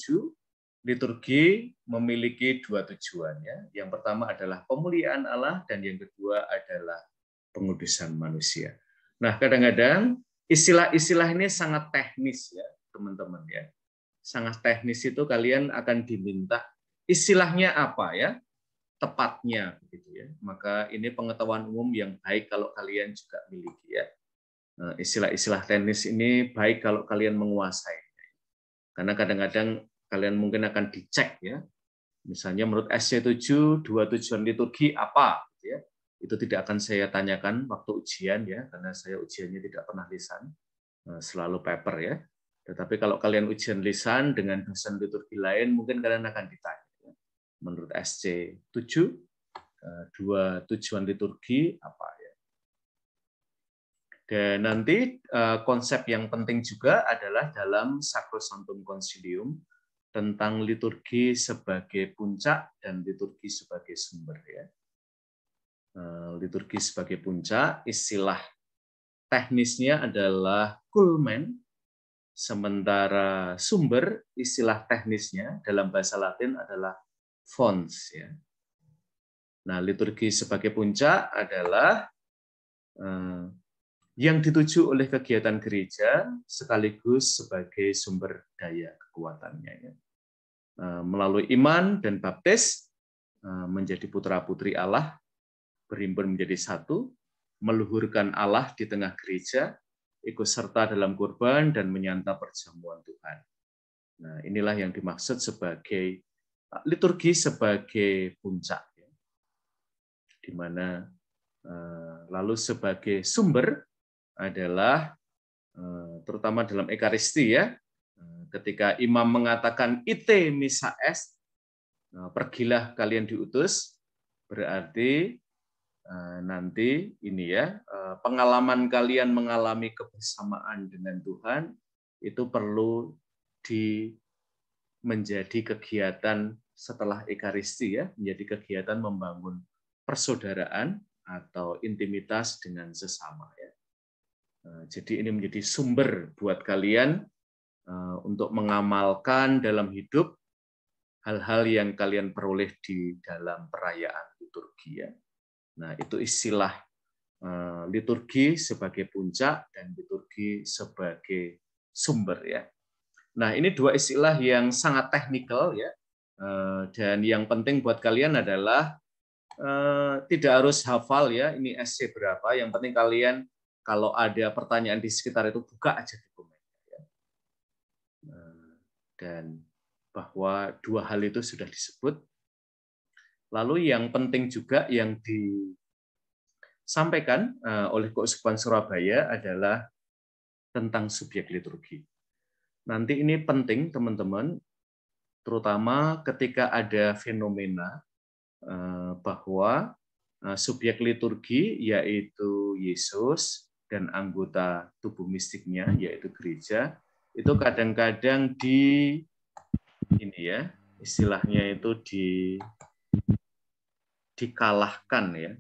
liturgi memiliki dua tujuan ya. Yang pertama adalah pemuliaan Allah dan yang kedua adalah pengudusan manusia. Nah, kadang-kadang istilah-istilah ini sangat teknis ya, teman-teman ya. Sangat teknis itu kalian akan diminta istilahnya apa ya, tepatnya begitu ya. Maka ini pengetahuan umum yang baik kalau kalian juga miliki ya. Istilah-istilah teknis ini baik kalau kalian menguasai. Karena kadang-kadang kalian mungkin akan dicek ya. Misalnya menurut SC7 dua tujuan liturgi apa gitu ya. Itu tidak akan saya tanyakan waktu ujian ya, karena saya ujiannya tidak pernah lisan, selalu paper ya. Tetapi kalau kalian ujian lisan dengan dosen liturgi lain, mungkin kalian akan ditanya. Menurut SC7, dua tujuan liturgi apa ya? Dan nanti konsep yang penting juga adalah dalam Sacrosanctum Concilium tentang liturgi sebagai puncak dan liturgi sebagai sumber. Ya. Liturgi sebagai puncak, istilah teknisnya adalah kulmen, sementara sumber, istilah teknisnya dalam bahasa Latin adalah fons. Ya. Nah, liturgi sebagai puncak adalah yang dituju oleh kegiatan gereja sekaligus sebagai sumber daya kekuatannya. Ya. Melalui iman dan baptis menjadi putra-putri Allah, berimpun menjadi satu, meluhurkan Allah di tengah gereja, ikut serta dalam kurban dan menyantap perjamuan Tuhan. Nah, inilah yang dimaksud sebagai liturgi sebagai puncak, ya. Di mana lalu sebagai sumber adalah terutama dalam Ekaristi, ya, ketika imam mengatakan ite missa est, pergilah kalian diutus, berarti nanti ini ya, pengalaman kalian mengalami kebersamaan dengan Tuhan itu perlu menjadi kegiatan setelah Ekaristi, ya, menjadi kegiatan membangun persaudaraan atau intimitas dengan sesama, ya. Jadi ini menjadi sumber buat kalian untuk mengamalkan dalam hidup hal-hal yang kalian peroleh di dalam perayaan liturgi, ya. Nah, itu istilah liturgi sebagai puncak dan liturgi sebagai sumber, ya. Nah, ini dua istilah yang sangat teknikal, ya. Dan yang penting buat kalian adalah tidak harus hafal, ya, ini SC berapa, yang penting kalian kalau ada pertanyaan di sekitar itu buka aja dokumennya, ya. Dan bahwa dua hal itu sudah disebut. Lalu yang penting juga yang disampaikan oleh Keuskupan Surabaya adalah tentang subjek liturgi. Nanti ini penting, teman-teman, terutama ketika ada fenomena bahwa subjek liturgi yaitu Yesus dan anggota tubuh mistiknya yaitu gereja itu kadang-kadang ini ya, istilahnya itu dikalahkan, ya.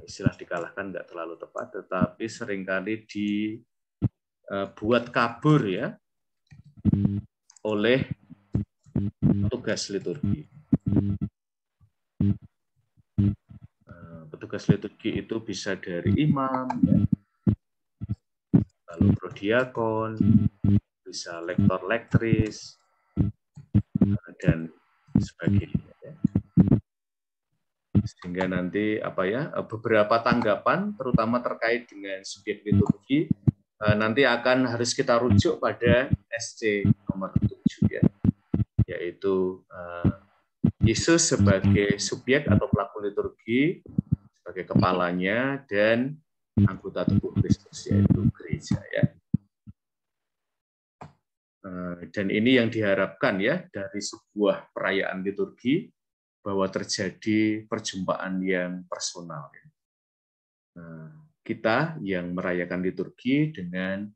Istilah dikalahkan nggak terlalu tepat, tetapi seringkali dibuat kabur, ya, oleh petugas liturgi. Petugas liturgi itu bisa dari imam, ya, lalu prodiakon, bisa lektor lektris, dan sebagainya, ya. Sehingga nanti beberapa tanggapan terutama terkait dengan subjek liturgi nanti akan harus kita rujuk pada SC nomor 7, ya, yaitu Yesus sebagai subjek atau pelaku liturgi sebagai kepalanya dan anggota tubuh Kristus yaitu gereja, ya. Dan ini yang diharapkan, ya, dari sebuah perayaan liturgi bahwa terjadi perjumpaan yang personal, ya. Kita yang merayakan liturgi dengan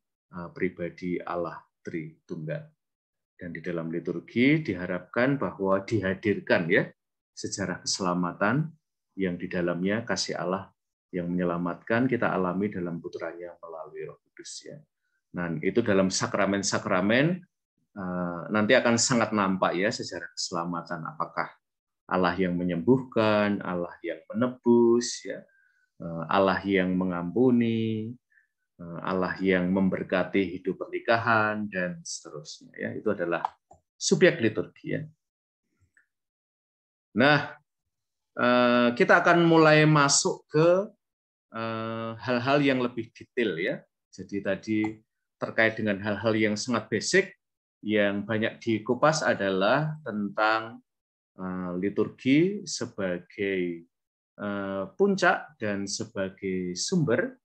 pribadi Allah Tritunggal. Dan di dalam liturgi diharapkan bahwa dihadirkan, ya, sejarah keselamatan yang di dalamnya kasih Allah yang menyelamatkan kita alami dalam putranya melalui Roh Kudus, ya. Nah, itu dalam sakramen-sakramen nanti akan sangat nampak, ya, sejarah keselamatan. Apakah Allah yang menyembuhkan, Allah yang menebus, ya, Allah yang mengampuni, Allah yang memberkati hidup pernikahan, dan seterusnya, ya. Itu adalah subjek liturgi, ya. Nah, kita akan mulai masuk ke hal-hal yang lebih detail, ya. Jadi tadi terkait dengan hal-hal yang sangat basic, yang banyak dikupas adalah tentang liturgi sebagai puncak dan sebagai sumber,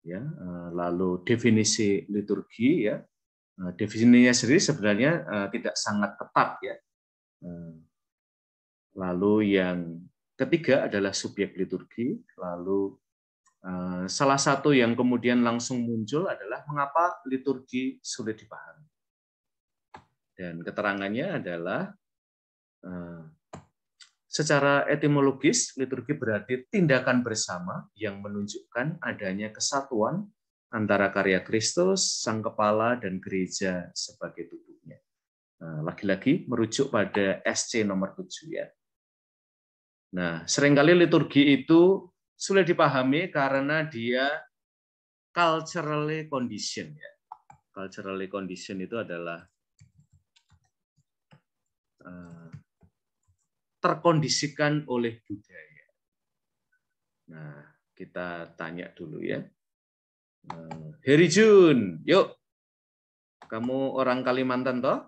ya. Lalu definisi liturgi, ya, definisinya sendiri sebenarnya tidak sangat ketat, ya. Lalu yang ketiga adalah subjek liturgi, lalu salah satu yang kemudian langsung muncul adalah mengapa liturgi sulit dipahami. Dan keterangannya adalah secara etimologis, liturgi berarti tindakan bersama yang menunjukkan adanya kesatuan antara karya Kristus, Sang Kepala, dan gereja sebagai tubuhnya. Lagi-lagi merujuk pada SC nomor 7 ya. Nah, seringkali liturgi itu sulit dipahami karena dia culturally condition ya. Culturally condition itu adalah terkondisikan oleh budaya. Nah, kita tanya dulu ya. Heri Jun, yuk. Kamu orang Kalimantan toh?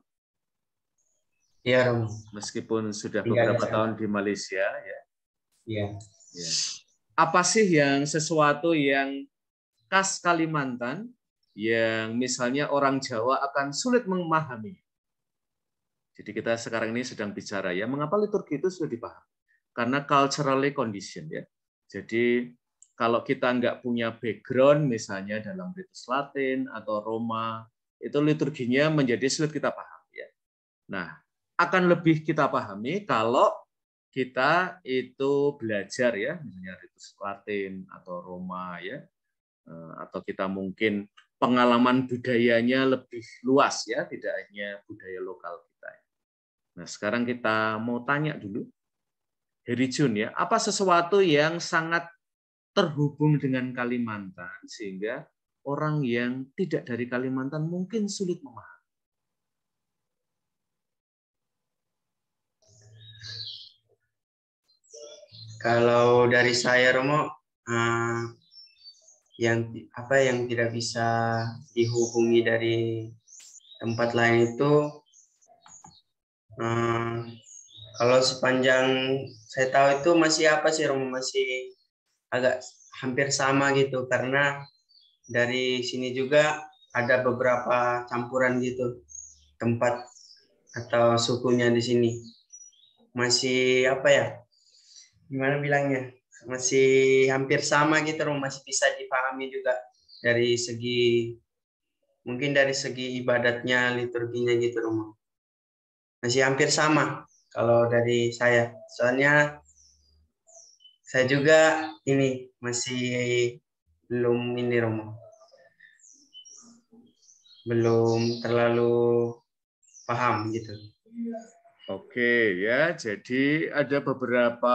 Iya, Romo. Meskipun sudah beberapa tahun di Malaysia ya. Iya. Ya. Apa sih yang sesuatu yang khas Kalimantan yang misalnya orang Jawa akan sulit memahami? Jadi kita sekarang ini sedang bicara ya, mengapa liturgi itu sudah dipahami? Karena culturally conditioned ya. Jadi kalau kita nggak punya background misalnya dalam ritus Latin atau Roma, itu liturginya menjadi sulit kita pahami ya. Nah, akan lebih kita pahami kalau kita itu belajar ya, misalnya ritus Latin atau Roma ya, atau kita mungkin pengalaman budayanya lebih luas ya, tidak hanya budaya lokal kita. Nah, sekarang kita mau tanya dulu, Heri Jun ya, apa sesuatu yang sangat terhubung dengan Kalimantan sehingga orang yang tidak dari Kalimantan mungkin sulit memahami? Kalau dari saya, Romo, yang tidak bisa dihubungi dari tempat lain itu, kalau sepanjang saya tahu itu masih apa sih, Romo, masih agak hampir sama gitu, karena dari sini juga ada beberapa campuran gitu tempat atau sukunya di sini. Masih apa ya? Gimana bilangnya, masih hampir sama gitu, masih bisa dipahami juga dari segi, mungkin dari segi ibadatnya, liturginya gitu, Romo. Masih hampir sama kalau dari saya. Soalnya saya juga ini masih belum ini, Romo. Belum terlalu paham gitu. Oke ya, jadi ada beberapa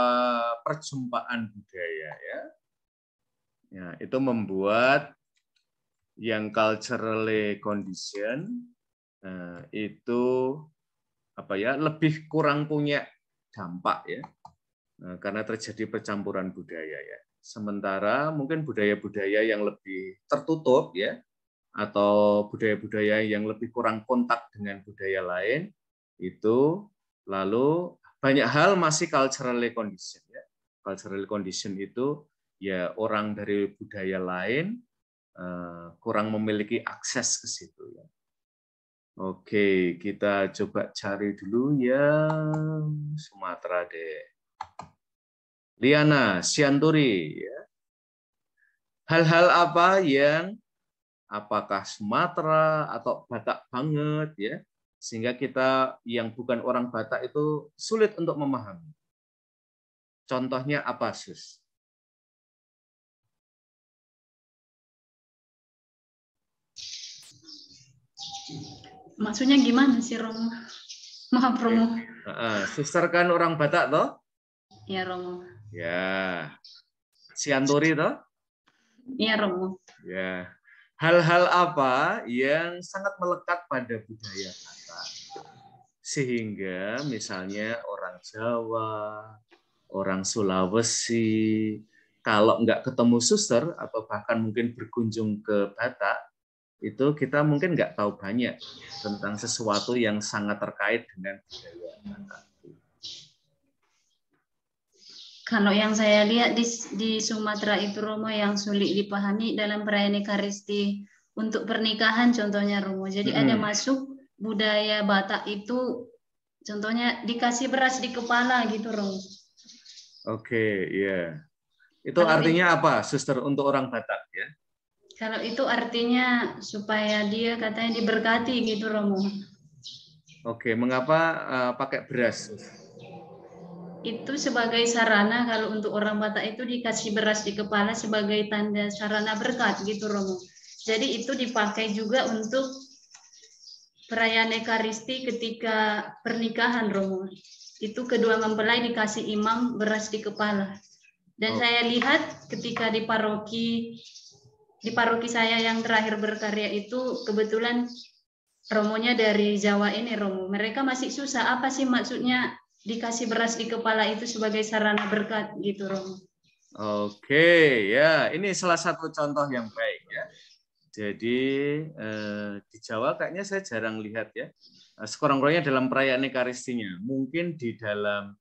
perjumpaan budaya ya. Ya, itu membuat yang culturally condition itu apa ya, lebih kurang punya dampak ya. Karena terjadi percampuran budaya ya. Sementara mungkin budaya-budaya yang lebih tertutup ya, atau budaya-budaya yang lebih kurang kontak dengan budaya lain itu lalu banyak hal masih culturally condition ya. Culturally condition itu ya orang dari budaya lain kurang memiliki akses ke situ ya. Oke, kita coba cari dulu yang Sumatera deh. Liana Sianturi ya. Hal-hal apa yang apakah Sumatera atau Batak banget ya, sehingga kita yang bukan orang Batak itu sulit untuk memahami. Contohnya apa, Sus? Maksudnya gimana sih, Romo? Maaf, Romo. Suster kan orang Batak, toh? Ya, Romo. Ya. Sianturi, toh? Iya, Romo. Ya. Hal-hal apa yang sangat melekat pada budaya Batak, sehingga misalnya orang Jawa, orang Sulawesi, kalau nggak ketemu suster atau bahkan mungkin berkunjung ke Batak, itu kita mungkin nggak tahu banyak tentang sesuatu yang sangat terkait dengan budaya Batak. Kalau yang saya lihat di Sumatera itu, Romo, yang sulit dipahami dalam perayaan Ekaristi untuk pernikahan contohnya, Romo. Jadi ada masuk budaya Batak itu, contohnya dikasih beras di kepala gitu, Romo. Oke, iya. Itu Kalau artinya apa, Suster, untuk orang Batak ya? Kalau itu artinya supaya dia katanya diberkati gitu, Romo. Oke, mengapa pakai beras? Itu sebagai sarana kalau untuk orang Batak itu dikasih beras di kepala sebagai tanda sarana berkat gitu, Romo. Jadi itu dipakai juga untuk perayaan Ekaristi ketika pernikahan, Romo. Itu kedua mempelai dikasih imam beras di kepala. Dan saya lihat ketika di paroki saya yang terakhir berkarya itu kebetulan Romonya dari Jawa ini, Romo. Mereka masih susah. Apa sih maksudnya dikasih beras di kepala itu sebagai sarana berkat gitu, Romo? Oke, ya ini salah satu contoh yang baik ya. Jadi di Jawa kayaknya saya jarang lihat ya. Sekurang-kurangnya dalam perayaan Ekaristinya, mungkin di dalam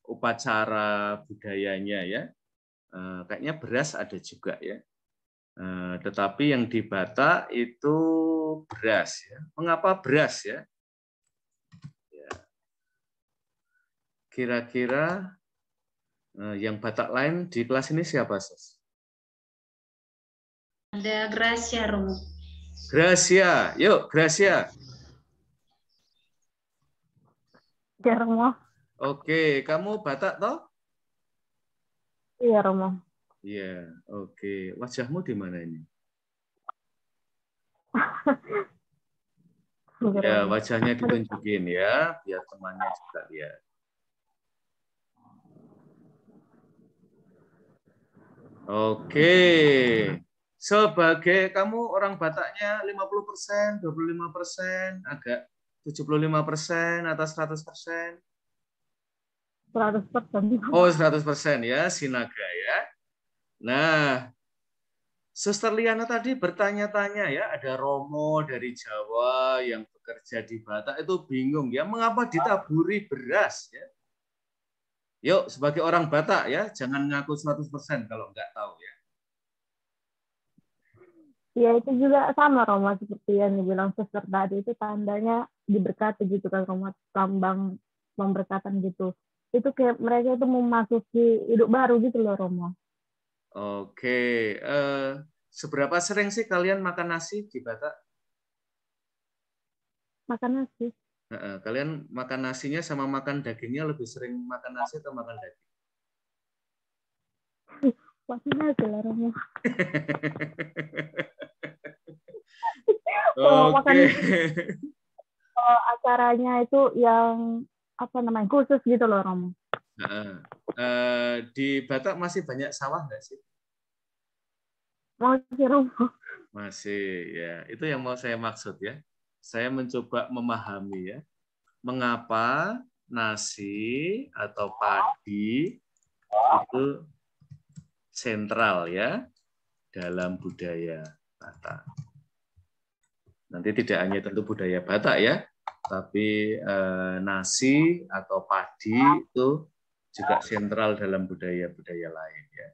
upacara budayanya ya. Kayaknya beras ada juga ya. Tetapi yang di Batak itu beras ya. Mengapa beras ya? Kira-kira yang Batak lain di kelas ini siapa, Sus? Ada Gracia, Romo. Gracia, yuk Gracia. Ya, Romo. Oke, kamu Batak toh? Iya, Romo. Iya, oke. Wajahmu di mana ini? Ya, wajahnya ditunjukin ya, biar temannya juga lihat. Oke. Sebagai kamu orang Bataknya 50%, 25%, agak 75% atau 100%? 100%. Oh, 100% ya, Sinaga ya. Nah, Suster Liana tadi bertanya-tanya ya, ada Romo dari Jawa yang bekerja di Batak itu bingung ya, mengapa ditaburi beras ya? Yuk, sebagai orang Batak ya, jangan ngaku 100% kalau nggak tahu ya. Ya, itu juga sama, Romo, seperti yang dibilang suster tadi, itu tandanya diberkati gitu kan, Romo, lambang pemberkatan gitu. Itu kayak mereka itu memasuki hidup baru gitu loh, Romo. Oke, seberapa sering sih kalian makan nasi di Batak? Makan nasi. Kalian makan nasinya sama makan dagingnya lebih sering makan nasi atau makan daging? Makan nasi lah, Romo. Oke. Acaranya itu yang apa namanya khusus gitu loh, Romo. Di Batak masih banyak sawah nggak sih? Masih, Romo. Masih ya, itu yang mau saya maksud ya. Saya mencoba memahami ya, mengapa nasi atau padi itu sentral ya dalam budaya Batak. Nanti tidak hanya tentu budaya Batak ya, tapi nasi atau padi itu juga sentral dalam budaya-budaya lain ya.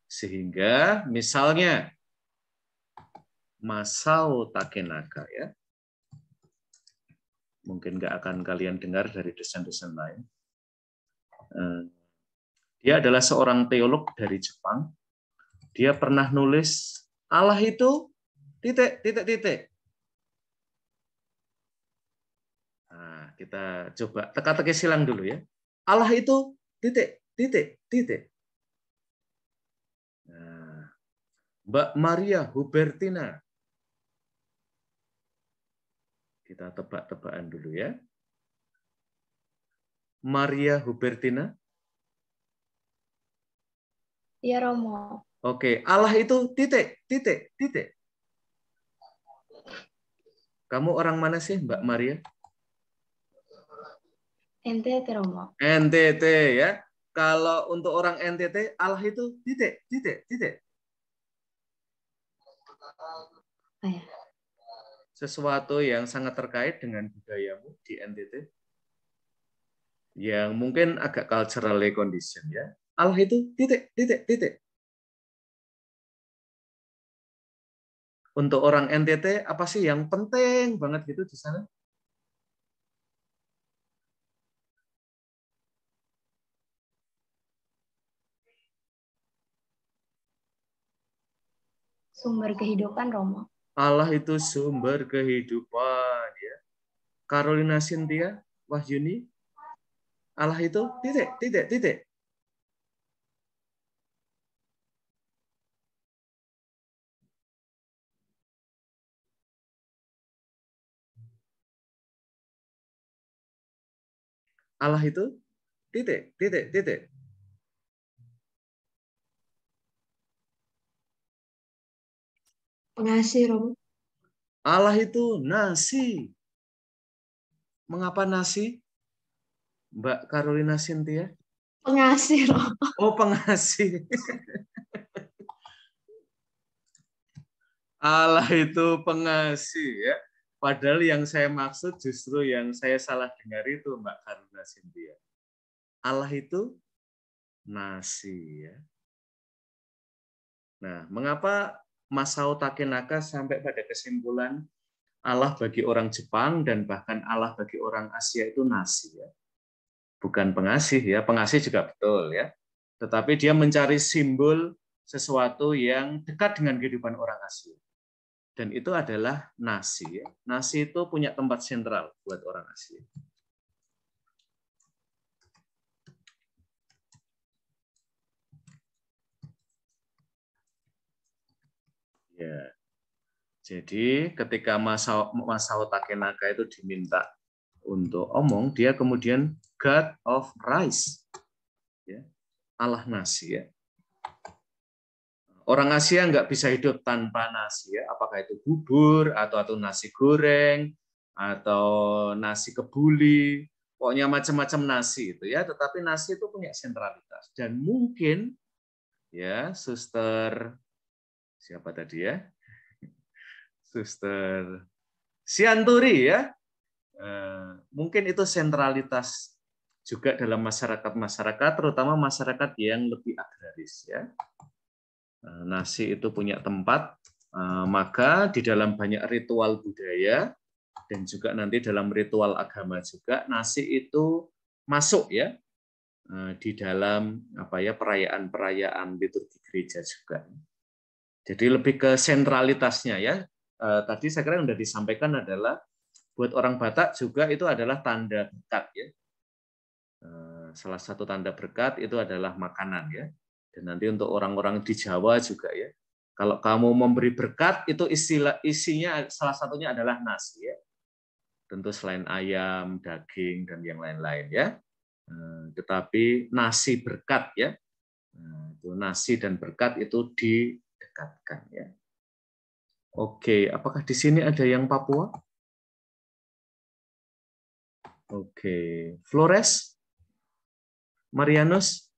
Sehingga misalnya Masao Takenaka ya, mungkin nggak akan kalian dengar dari dosen-dosen lain. Dia adalah seorang teolog dari Jepang. Dia pernah nulis Allah itu titik titik titik. Nah, kita coba teka-teki silang dulu ya. Allah itu titik titik titik. Nah, Mbak Maria Hubertina. Kita tebak-tebakan dulu ya. Maria Hubertina. Ya, Romo. Oke, Allah itu titik titik titik. Kamu orang mana sih, Mbak Maria? NTT, Romo. NTT ya. Kalau untuk orang NTT, Allah itu titik, titik, titik. Sesuatu yang sangat terkait dengan budayamu di NTT. Yang mungkin agak culturally condition ya. Allah itu titik, titik, titik. Untuk orang NTT, apa sih yang penting banget gitu di sana? Sumber kehidupan, Romo. Allah itu sumber kehidupan, ya. Carolina Cynthia Wahyuni, Allah itu titik. Allah itu titik. Pengasih, Romo. Allah itu nasi. Mengapa nasi? Mbak Carolina Cynthia? Pengasih, Romo. Oh, pengasih. Allah itu pengasih, ya. Padahal yang saya maksud justru yang saya salah dengar itu, Mbak Carolina Cynthia. Allah itu nasi, ya. Nah, mengapa Masao Takenaka sampai pada kesimpulan Allah bagi orang Jepang dan bahkan Allah bagi orang Asia itu nasi, ya. Bukan pengasih, ya. Pengasih juga betul, ya. Tetapi dia mencari simbol sesuatu yang dekat dengan kehidupan orang Asia. Dan itu adalah nasi, ya. Nasi itu punya tempat sentral buat orang Asia. Ya. Jadi ketika Masao Takenaka itu diminta untuk omong, dia kemudian God of Rice, ya, Allah nasi, ya. Orang Asia nggak bisa hidup tanpa nasi, ya. Apakah itu bubur atau nasi goreng atau nasi kebuli, pokoknya macam-macam nasi itu, ya. Tetapi nasi itu punya sentralitas dan mungkin, ya, Suster siapa tadi, ya? Suster Sianturi, ya, mungkin itu sentralitas juga dalam masyarakat, terutama masyarakat yang lebih agraris, ya. Nasi itu punya tempat, maka di dalam banyak ritual budaya dan juga nanti dalam ritual agama juga nasi itu masuk, ya, di dalam perayaan-perayaan liturgi gereja juga. Jadi lebih ke sentralitasnya, ya. Tadi saya kira yang sudah disampaikan adalah buat orang Batak juga itu adalah tanda berkat, ya. Salah satu tanda berkat itu adalah makanan, ya. Dan nanti untuk orang-orang di Jawa juga, ya. Kalau kamu memberi berkat itu isinya salah satunya adalah nasi, ya. Tentu selain ayam, daging dan yang lain-lain, ya. Tetapi nasi berkat, ya. Itu nasi dan berkat itu didekatkan, ya. Oke, apakah di sini ada yang Papua? Oke, Flores, Marianus,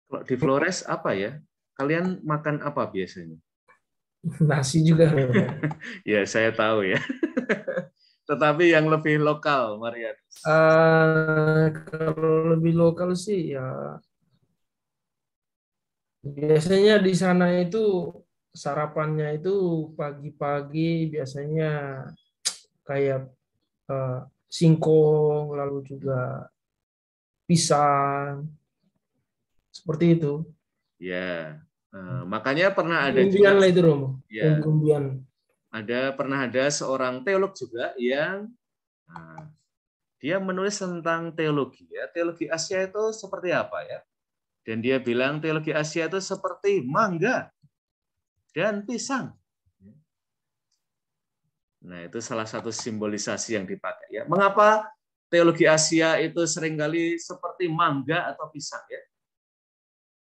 kalau di Flores apa, ya? Kalian makan apa biasanya? Nasi juga. Ya, saya tahu, ya. Tetapi yang lebih lokal, Marianus. Kalau lebih lokal sih, ya biasanya di sana itu sarapannya itu pagi-pagi biasanya kayak singkong, lalu juga pisang, seperti itu. Ya, makanya pernah ada juga lah itu, Romo. Ya, pernah ada seorang teolog juga yang dia menulis tentang teologi, ya. Teologi Asia itu seperti apa, ya? Dan dia bilang teologi Asia itu seperti mangga dan pisang. Nah, itu salah satu simbolisasi yang dipakai, ya. Mengapa teologi Asia itu seringkali seperti mangga atau pisang, ya?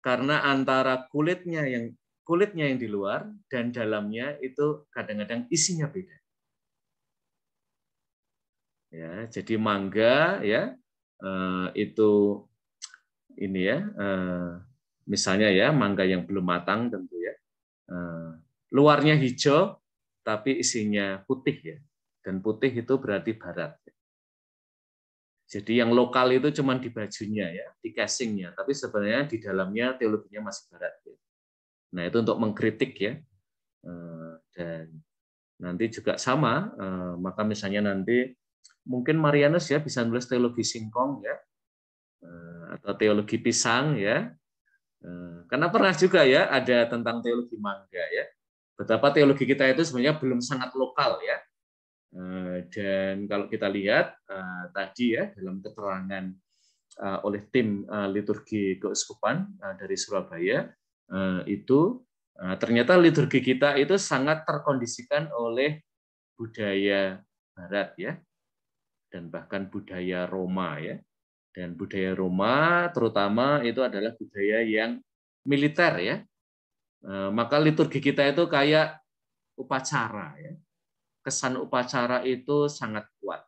Karena antara kulitnya yang di luar dan dalamnya itu kadang-kadang isinya beda. Ya, jadi mangga, ya, itu ini, ya, misalnya, ya, mangga yang belum matang tentu, ya. Luarnya hijau tapi isinya putih, ya. Dan putih itu berarti barat. Ya. Jadi yang lokal itu cuma di bajunya, ya, di casingnya, tapi sebenarnya di dalamnya teologinya masih barat. Ya. Nah, itu untuk mengkritik, ya. Dan nanti juga sama, maka misalnya nanti mungkin Marianus, ya, bisa nulis teologi singkong, ya, atau teologi pisang, ya. Karena pernah juga ya ada tentang teologi mangga ya. Betapa teologi kita itu sebenarnya belum sangat lokal ya. Dan kalau kita lihat tadi ya dalam keterangan oleh tim liturgi keuskupan dari Surabaya itu ternyata liturgi kita itu sangat terkondisikan oleh budaya Barat ya, dan bahkan budaya Roma ya. Dan budaya Roma terutama itu adalah budaya yang militer ya. Maka liturgi kita itu kayak upacara ya. Kesan upacara itu sangat kuat.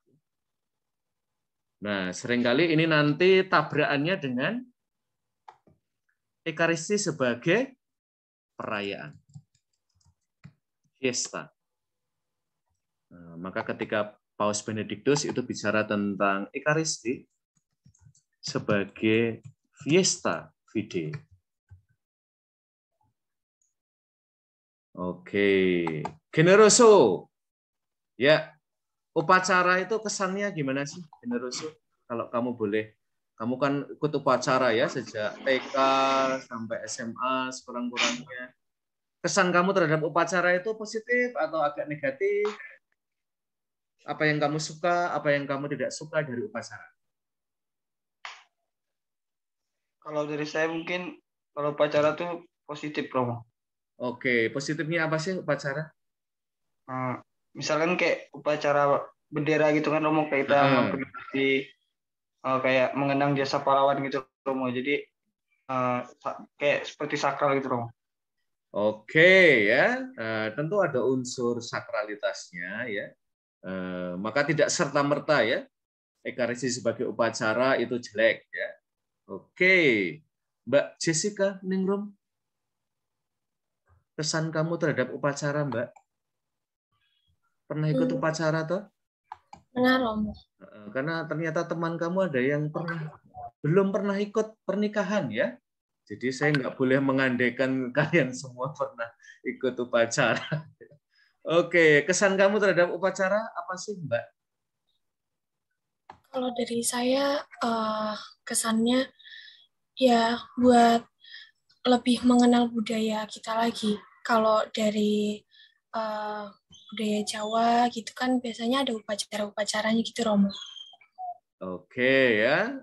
Nah, seringkali ini nanti tabrakannya dengan Ekaristi sebagai perayaan. Fiesta. Maka ketika Paus Benediktus itu bicara tentang Ekaristi sebagai Fiesta Fidei. Oke, Generoso. Ya, upacara itu kesannya gimana sih, Generoso? Kalau kamu boleh, kamu kan ikut upacara ya sejak TK sampai SMA sekurang-kurangnya. Kesan kamu terhadap upacara itu positif atau agak negatif? Apa yang kamu suka, apa yang kamu tidak suka dari upacara? Kalau dari saya mungkin kalau upacara tuh positif, Romo. Oke, positifnya apa sih upacara? Misalkan kayak upacara bendera gitu kan, Romo, kayak kita memperingati kayak mengenang jasa pahlawan gitu, Romo. Jadi kayak seperti sakral gitu, Romo. Oke ya, tentu ada unsur sakralitasnya ya. Maka tidak serta-merta ya Ekaristi sebagai upacara itu jelek ya. Oke, Mbak Jessica Ningrum, kesan kamu terhadap upacara, Mbak? Pernah ikut upacara toh? Pernah, Romo. Karena ternyata teman kamu ada yang belum pernah ikut pernikahan ya. Jadi saya nggak boleh mengandaikan kalian semua pernah ikut upacara. Oke, kesan kamu terhadap upacara apa sih, Mbak? Kalau dari saya kesannya ya buat lebih mengenal budaya kita lagi. Kalau dari budaya Jawa gitu kan biasanya ada upacara-upacaranya gitu, Romo. Oke ya,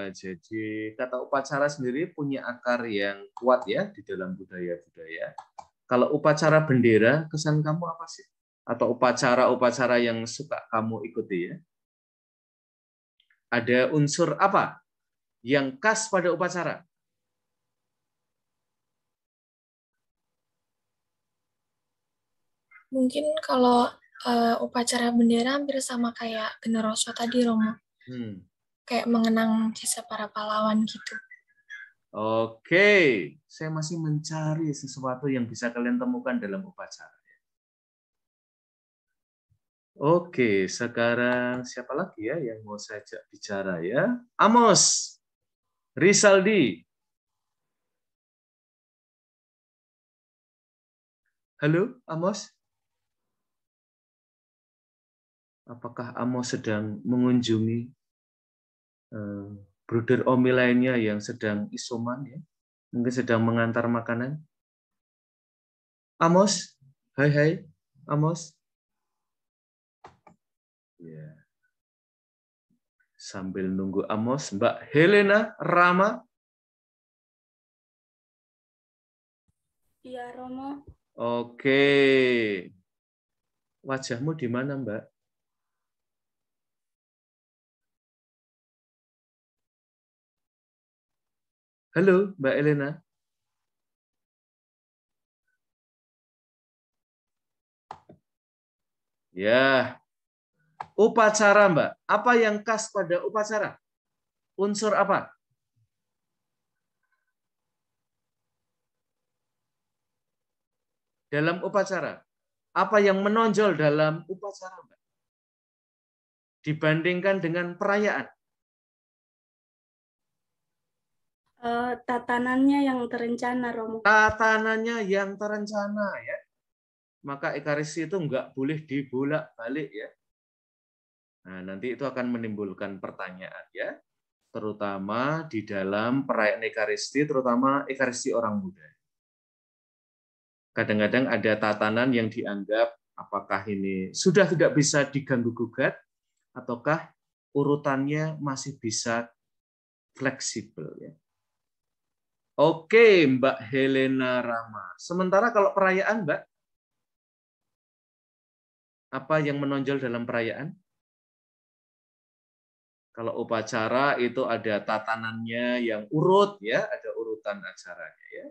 jadi kata upacara sendiri punya akar yang kuat ya di dalam budaya-budaya. Kalau upacara bendera, kesan kamu apa sih? Atau upacara-upacara yang suka kamu ikuti ya? Ada unsur apa yang khas pada upacara? Mungkin kalau upacara bendera hampir sama kayak Generoso tadi, Romo. Kayak mengenang jasa para pahlawan gitu. Oke, saya masih mencari sesuatu yang bisa kalian temukan dalam upacara. Oke, sekarang siapa lagi ya yang mau saya ajak bicara ya? Amos, Rizaldi. Halo, Amos. Apakah Amos sedang mengunjungi bruder Omi lainnya yang sedang isoman ya? Mungkin sedang mengantar makanan. Amos, hai, Amos. Ya. Sambil nunggu Amos, Mbak Helena Rama. Iya, Romo. Oke. Wajahmu di mana, Mbak? Halo, Mbak Elena. Ya. Upacara, Mbak. Apa yang khas pada upacara? Unsur apa? Dalam upacara. Apa yang menonjol dalam upacara, Mbak? Dibandingkan dengan perayaan. Tatanannya yang terencana, Romo. Tatanannya yang terencana ya. Maka Ekaristi itu nggak boleh dibolak-balik ya. Nah, nanti itu akan menimbulkan pertanyaan ya. terutama di dalam perayaan Ekaristi, terutama Ekaristi orang muda. Kadang-kadang ada tatanan yang dianggap apakah ini sudah tidak bisa diganggu-gugat, ataukah urutannya masih bisa fleksibel. Ya. Oke, Mbak Helena Rama. Sementara kalau perayaan, Mbak, apa yang menonjol dalam perayaan? Kalau upacara itu ada tatanannya yang urut, ya, ada urutan acaranya, ya.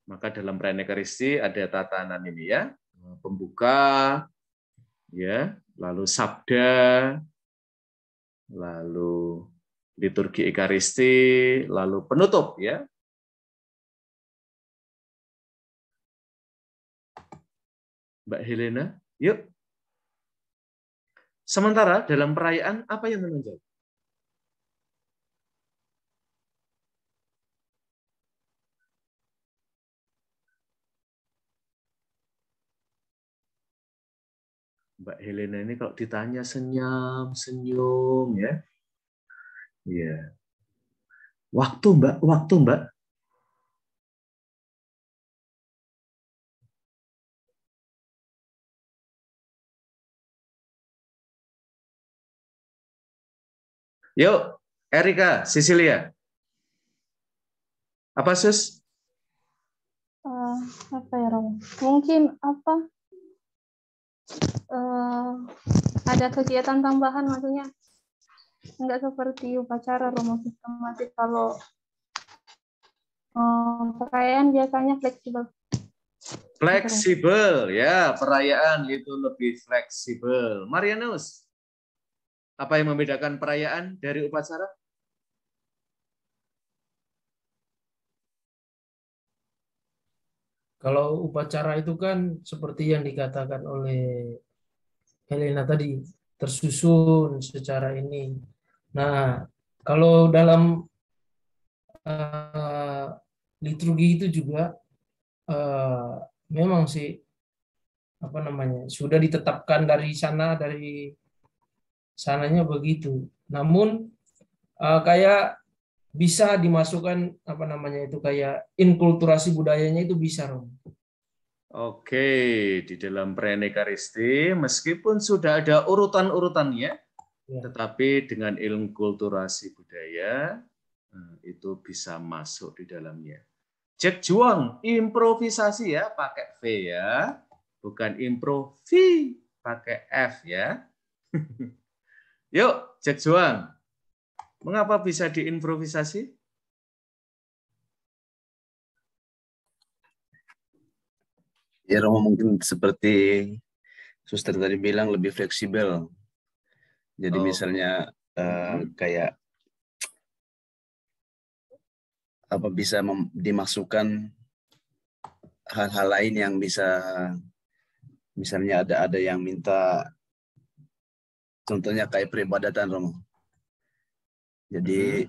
Maka dalam perayaan Ekaristi ada tatanan ini, ya, pembuka, ya, lalu sabda, lalu liturgi Ekaristi, lalu penutup, ya. Mbak Helena, yuk. Sementara dalam perayaan apa yang menonjol? Mbak Helena ini kalau ditanya senyum, ya. Iya. Waktu, Mbak, waktu, Mbak. Yuk, Erika, Sisilia. Apa, Sus? Apa ya, Romo? Mungkin apa? Ada kegiatan tambahan, maksudnya enggak seperti upacara Romo sistematis. Kalau perayaan biasanya fleksibel. Fleksibel, ya, perayaan itu lebih fleksibel. Marianus, apa yang membedakan perayaan dari upacara? Kalau upacara itu kan seperti yang dikatakan oleh Helena tadi, tersusun secara ini. Nah, kalau dalam liturgi itu juga memang sih apa namanya sudah ditetapkan dari sananya begitu. Namun kayak bisa dimasukkan apa namanya itu kayak inkulturasi budayanya itu bisa, Rom. Oke, di dalam perayaan Ekaristi meskipun sudah ada urutan-urutannya, tetapi dengan inkulturasi budaya itu bisa masuk di dalamnya. Cek juang, improvisasi ya, pakai V ya, bukan improvi, pakai F ya. Yuk, cek juang. Mengapa bisa diimprovisasi? Ya, Romo, mungkin seperti Suster tadi bilang lebih fleksibel. Jadi misalnya kayak apa bisa dimasukkan hal-hal lain yang bisa, misalnya ada yang minta, contohnya kayak peribadatan, Romo. Jadi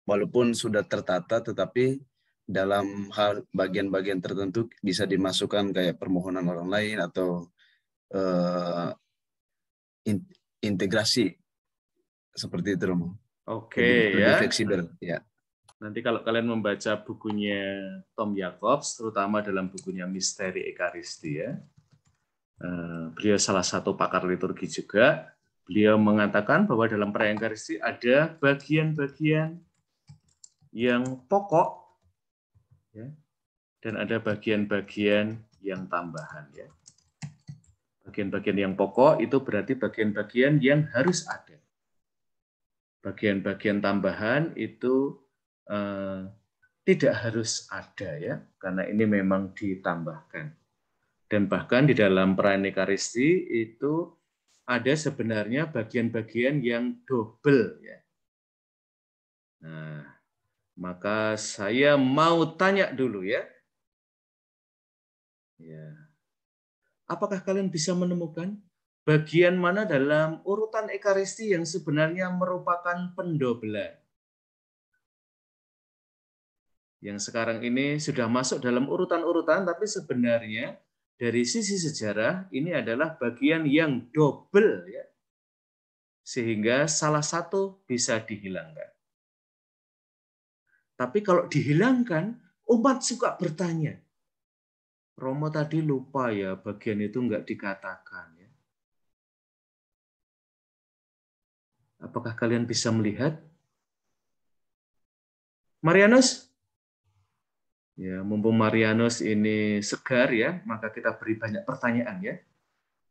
walaupun sudah tertata, tetapi dalam hal bagian-bagian tertentu bisa dimasukkan kayak permohonan orang lain atau integrasi seperti itu, Romo. Oke, lebih ya. fleksibel, ya. Nanti kalau kalian membaca bukunya Tom Jacobs, terutama dalam bukunya Misteri Ekaristi, ya, beliau salah satu pakar liturgi juga. Beliau mengatakan bahwa dalam perayaan Ekaristi ada bagian-bagian yang pokok, ya, dan ada bagian-bagian yang tambahan. Ya. Bagian-bagian yang pokok itu berarti bagian-bagian yang harus ada. Bagian-bagian tambahan itu tidak harus ada, ya, karena ini memang ditambahkan. Dan bahkan di dalam perayaan Ekaristi itu ada sebenarnya bagian-bagian yang double, ya. Nah, maka saya mau tanya dulu, ya. Ya. Apakah kalian bisa menemukan bagian mana dalam urutan Ekaristi yang sebenarnya merupakan pendobelan? Yang sekarang ini sudah masuk dalam urutan-urutan, tapi sebenarnya dari sisi sejarah ini adalah bagian yang double, ya. sehingga salah satu bisa dihilangkan. Tapi kalau dihilangkan, umat suka bertanya, Romo tadi lupa ya, bagian itu nggak dikatakan. Ya. Apakah kalian bisa melihat? Marianus? Ya, mumpung Marianus ini segar ya, maka kita beri banyak pertanyaan ya,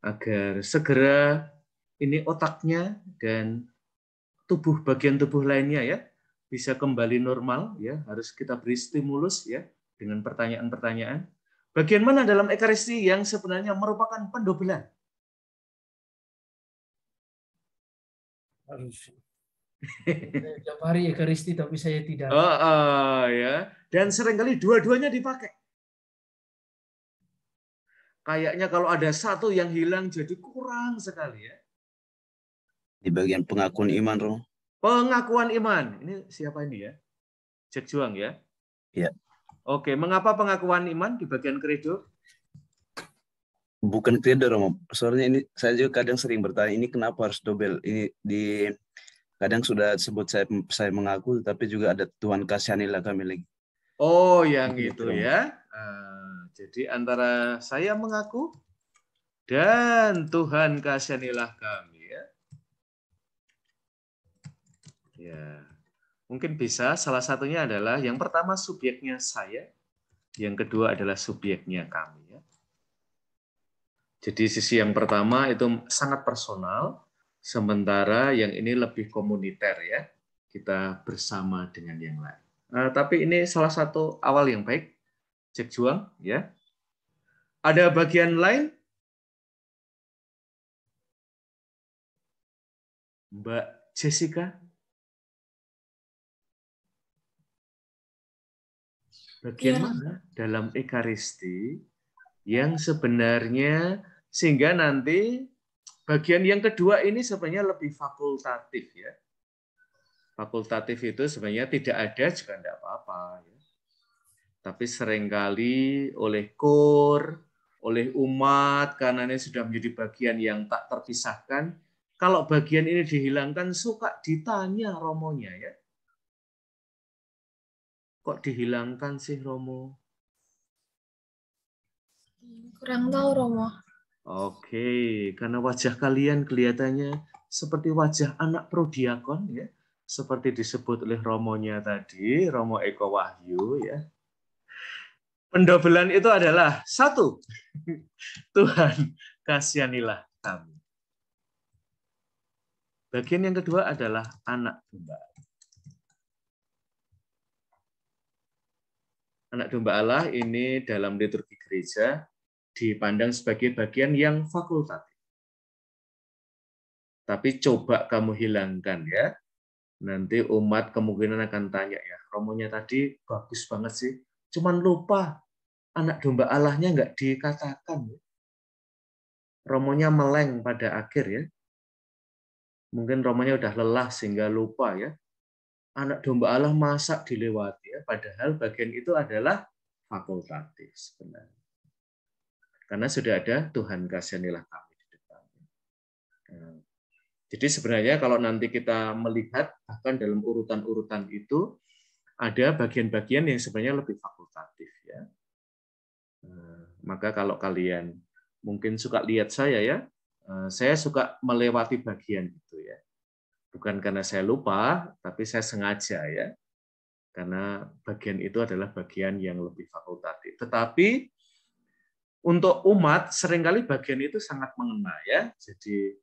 agar segera ini otaknya dan bagian tubuh lainnya ya bisa kembali normal ya, harus kita beri stimulus ya dengan pertanyaan-pertanyaan. Bagian mana dalam Ekaristi yang sebenarnya merupakan pendobelan? Tiap hari Ekaristi tapi saya tidak. Ya. Dan seringkali dua-duanya dipakai. Kayaknya kalau ada satu yang hilang jadi kurang sekali ya. Di bagian pengakuan iman, Romo. Pengakuan iman. Ini siapa ini ya? Cek Juang ya? Iya. Oke, mengapa pengakuan iman di bagian kredo? Bukan kredo, Romo. Soalnya ini saya juga kadang sering bertanya, ini kenapa harus dobel? Ini kadang sudah sebut saya mengaku, tapi juga ada Tuhan kasihanilah kami lagi. Oh, yang itu ya. Jadi antara saya mengaku dan Tuhan kasihanilah kami ya. Ya. Mungkin bisa salah satunya adalah yang pertama subjeknya saya, yang kedua adalah subjeknya kami ya. Jadi sisi yang pertama itu sangat personal, sementara yang ini lebih komuniter ya. Kita bersama dengan yang lain. Tapi ini salah satu awal yang baik. Cek Juang ya. Ada bagian lain? Mbak Jessica? Bagian mana dalam Ekaristi yang sebenarnya sehingga nanti bagian yang kedua ini sebenarnya lebih fakultatif ya. Fakultatif itu sebenarnya tidak ada juga tidak apa-apa. Ya. Tapi seringkali oleh KUR, oleh umat, karena ini sudah menjadi bagian yang tak terpisahkan, kalau bagian ini dihilangkan suka ditanya romonya ya. Kok dihilangkan sih Romo? Kurang tahu Romo. Oke, karena wajah kalian kelihatannya seperti wajah anak prodiakon ya. Seperti disebut oleh Romonya tadi, Romo Eko Wahyu ya. Pendobelan itu adalah satu, Tuhan kasihanilah kami. Bagian yang kedua adalah anak domba. Anak domba Allah ini dalam liturgi gereja dipandang sebagai bagian yang fakultatif. Tapi coba kamu hilangkan ya. Nanti umat kemungkinan akan tanya ya, Romonya tadi bagus banget sih. Cuman lupa anak domba Allahnya nggak dikatakan. Romonya meleng pada akhir ya. Mungkin Romonya udah lelah sehingga lupa ya. Anak domba Allah masa dilewati ya, padahal bagian itu adalah fakultatif sebenarnya. Karena sudah ada Tuhan kasihanilah kami di depan. Jadi sebenarnya kalau nanti kita melihat bahkan dalam urutan-urutan itu ada bagian-bagian yang sebenarnya lebih fakultatif ya. Maka kalau kalian mungkin suka lihat saya ya, saya suka melewati bagian itu ya. Bukan karena saya lupa, tapi saya sengaja ya. Karena bagian itu adalah bagian yang lebih fakultatif. Tetapi untuk umat seringkali bagian itu sangat mengena ya. Jadi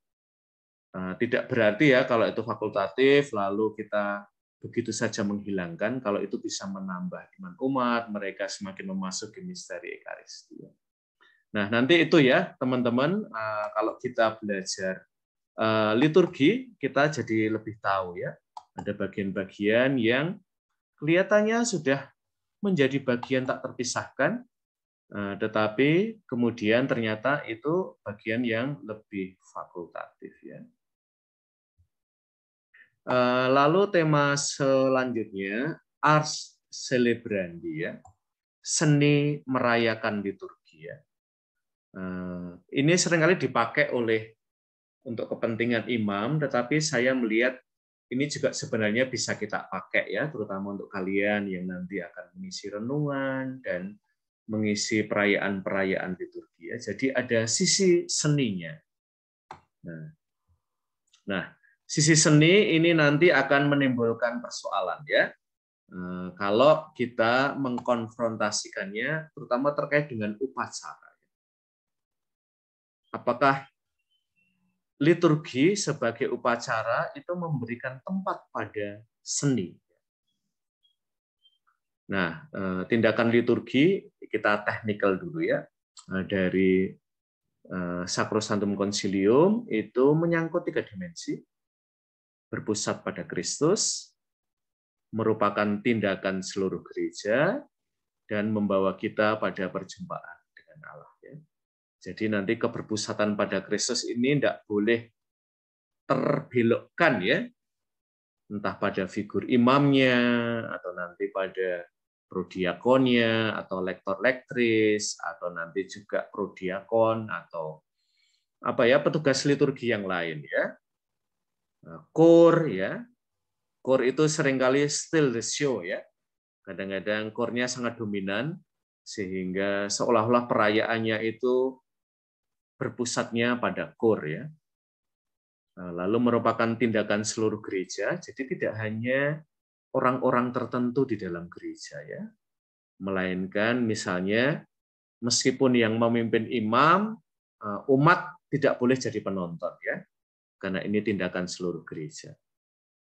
tidak berarti ya kalau itu fakultatif lalu kita begitu saja menghilangkan. Kalau itu bisa menambah iman umat, mereka semakin memasuki misteri Ekaristi. Nah nanti itu ya teman-teman, kalau kita belajar liturgi kita jadi lebih tahu ya. Ada bagian-bagian yang kelihatannya sudah menjadi bagian tak terpisahkan, tetapi kemudian ternyata itu bagian yang lebih fakultatif ya. Lalu tema selanjutnya Ars Celebrandi ya, seni merayakan liturgi ya. Ini seringkali dipakai oleh untuk kepentingan imam, tetapi saya melihat ini juga sebenarnya bisa kita pakai ya, terutama untuk kalian yang nanti akan mengisi renungan dan mengisi perayaan-perayaan liturgi ya. Jadi ada sisi seninya. Nah, sisi seni ini nanti akan menimbulkan persoalan ya. Kalau kita mengkonfrontasikannya, terutama terkait dengan upacara. Apakah liturgi sebagai upacara itu memberikan tempat pada seni? Nah, tindakan liturgi kita technical dulu ya. Dari Sacrosanctum Concilium itu menyangkut 3 dimensi. Berpusat pada Kristus, merupakan tindakan seluruh gereja, dan membawa kita pada perjumpaan dengan Allah. Ya. Jadi nanti keberpusatan pada Kristus ini tidak boleh terbelokkan ya, entah pada figur imamnya, atau nanti pada prodiakonnya, atau lektor-lektris, atau nanti juga prodiakon, atau petugas liturgi yang lain ya. Kor ya, kor itu seringkali steal the show ya. Kadang-kadang kornya sangat dominan sehingga seolah-olah perayaannya itu berpusatnya pada kor ya. Lalu merupakan tindakan seluruh gereja, jadi tidak hanya orang-orang tertentu di dalam gereja ya, melainkan misalnya meskipun yang memimpin imam, umat tidak boleh jadi penonton ya, karena ini tindakan seluruh gereja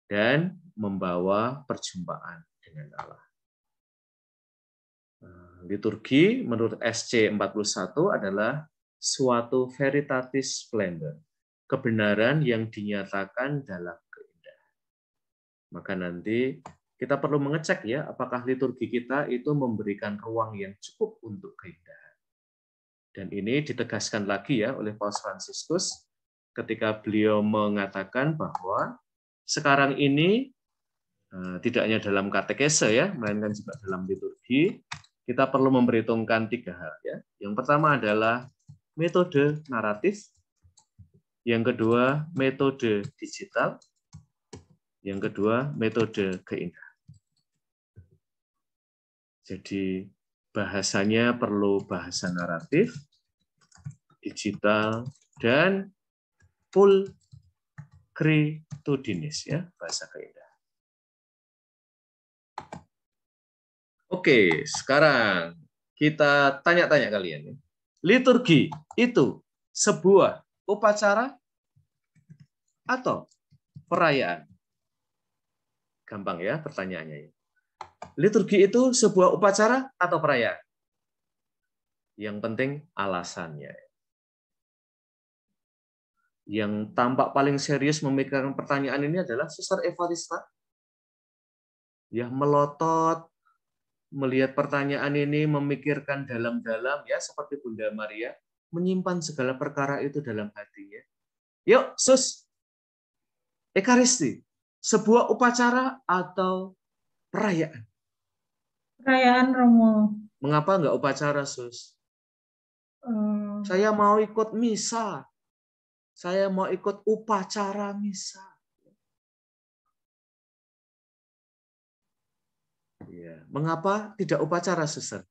dan membawa perjumpaan dengan Allah. Liturgi menurut SC 41 adalah suatu veritatis splendor, kebenaran yang dinyatakan dalam keindahan. Maka nanti kita perlu mengecek ya, apakah liturgi kita itu memberikan ruang yang cukup untuk keindahan. Dan ini ditegaskan lagi ya oleh Paus Fransiskus ketika beliau mengatakan bahwa sekarang ini tidak hanya dalam katekese ya, melainkan juga dalam liturgi, kita perlu memperhitungkan 3 hal ya. Yang pertama adalah metode naratif, yang kedua metode digital, yang kedua metode keindahan. Jadi bahasanya perlu bahasa naratif, digital, dan pulchritudinis ya, bahasa keindahan. Oke, sekarang kita tanya-tanya kalian ya. Liturgi itu sebuah upacara atau perayaan? Gampang ya pertanyaannya. Liturgi itu sebuah upacara atau perayaan? Yang penting alasannya. Yang tampak paling serius memikirkan pertanyaan ini adalah Suster Evarista. Ya, melotot, melihat pertanyaan ini, memikirkan dalam-dalam, ya seperti Bunda Maria, menyimpan segala perkara itu dalam hatinya. Yuk, Sus, Ekaristi, sebuah upacara atau perayaan? Perayaan, Romo. Mengapa enggak upacara, Sus? Saya mau ikut misa. Saya mau ikut upacara misa. Ya. Mengapa tidak upacara, Suster?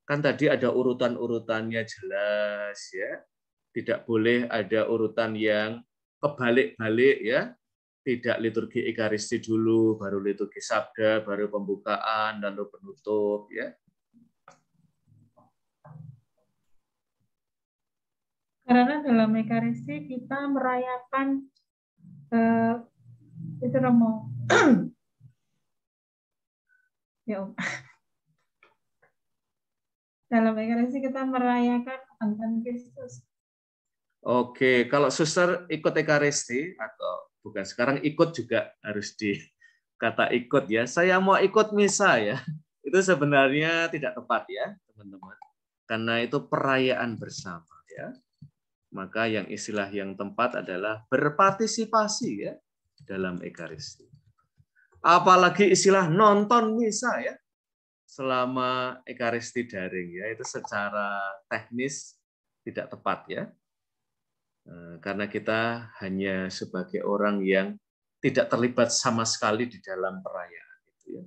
Kan tadi ada urutan-urutannya jelas, ya. Tidak boleh ada urutan yang kebalik-balik, ya. Tidak liturgi Ekaristi dulu, baru liturgi Sabda, baru pembukaan, lalu penutup, ya. Karena dalam Ekaristi kita merayakan itu Romo. Ya, Om. Dalam Ekaristi kita merayakan angkatan Kristus. Oke, kalau Suster ikut Ekaristi atau bukan sekarang ikut juga harus di kata ikut ya. Saya mau ikut misa ya. Itu sebenarnya tidak tepat ya, teman-teman. Karena itu perayaan bersama ya. Maka yang istilah yang tepat adalah berpartisipasi ya dalam Ekaristi. Apalagi istilah nonton misa ya selama Ekaristi daring ya, itu secara teknis tidak tepat ya. Karena kita hanya sebagai orang yang tidak terlibat sama sekali di dalam perayaan itu ya.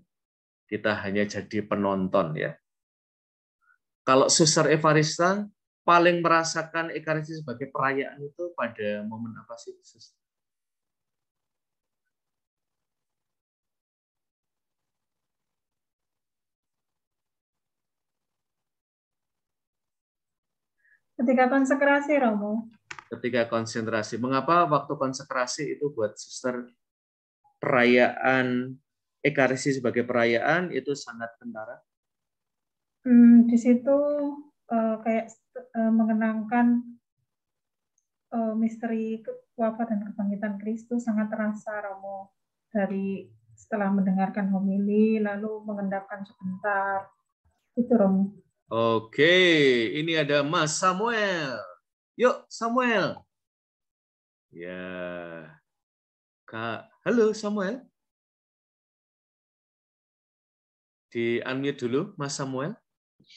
Kita hanya jadi penonton ya. Kalau Suster Evarista paling merasakan Ekaristi sebagai perayaan itu pada momen apa sih, Suster? Ketika konsekrasi, Romo. Ketika konsentrasi. Mengapa waktu konsekrasi itu buat Suster perayaan Ekaristi sebagai perayaan itu sangat kentara? Di situ kayak mengenangkan misteri wafat dan kebangkitan Kristus sangat terasa, Romo, dari setelah mendengarkan homili lalu mengendapkan sebentar itu, Romo. Oke, ini ada Mas Samuel. Yuk Samuel. Ya, Kak, halo Samuel. Di unmute dulu Mas Samuel.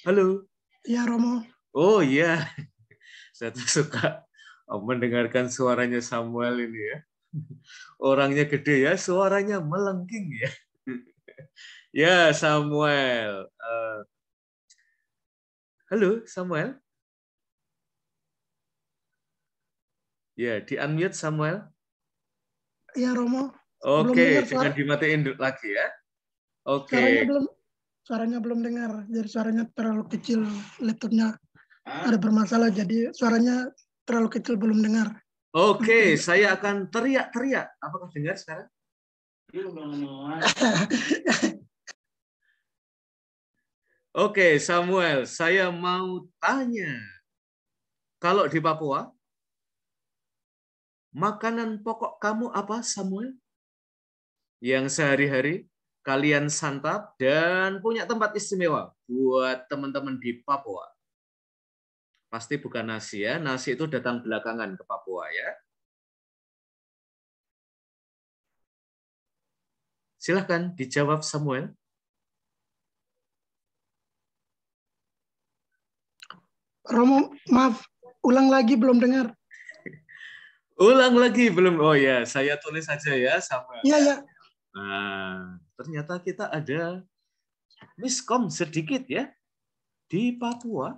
Halo. Ya, Romo. Oh iya, saya tuh suka mendengarkan suaranya Samuel ini ya. Orangnya gede ya, suaranya melengking ya. Ya Samuel. Halo Samuel. Ya, di unmute Samuel. Ya, Romo. Oke, jangan dimatiin lagi ya. Oke. Suaranya belum dengar, jadi suaranya terlalu kecil, laptopnya ada bermasalah, jadi suaranya terlalu kecil, belum dengar. Oke, saya akan teriak-teriak. Apakah dengar sekarang? Oke, Samuel, saya mau tanya. Kalau di Papua, makanan pokok kamu apa, Samuel? Yang sehari-hari kalian santap dan punya tempat istimewa buat teman-teman di Papua. Pasti bukan nasi ya, nasi itu datang belakangan ke Papua ya. Silahkan dijawab Samuel. Romo, maaf, ulang lagi, belum dengar. Ulang lagi belum? Oh ya, saya tulis saja ya Samuel. Iya, ya. Nah, ternyata kita ada miskom sedikit ya. Di Papua,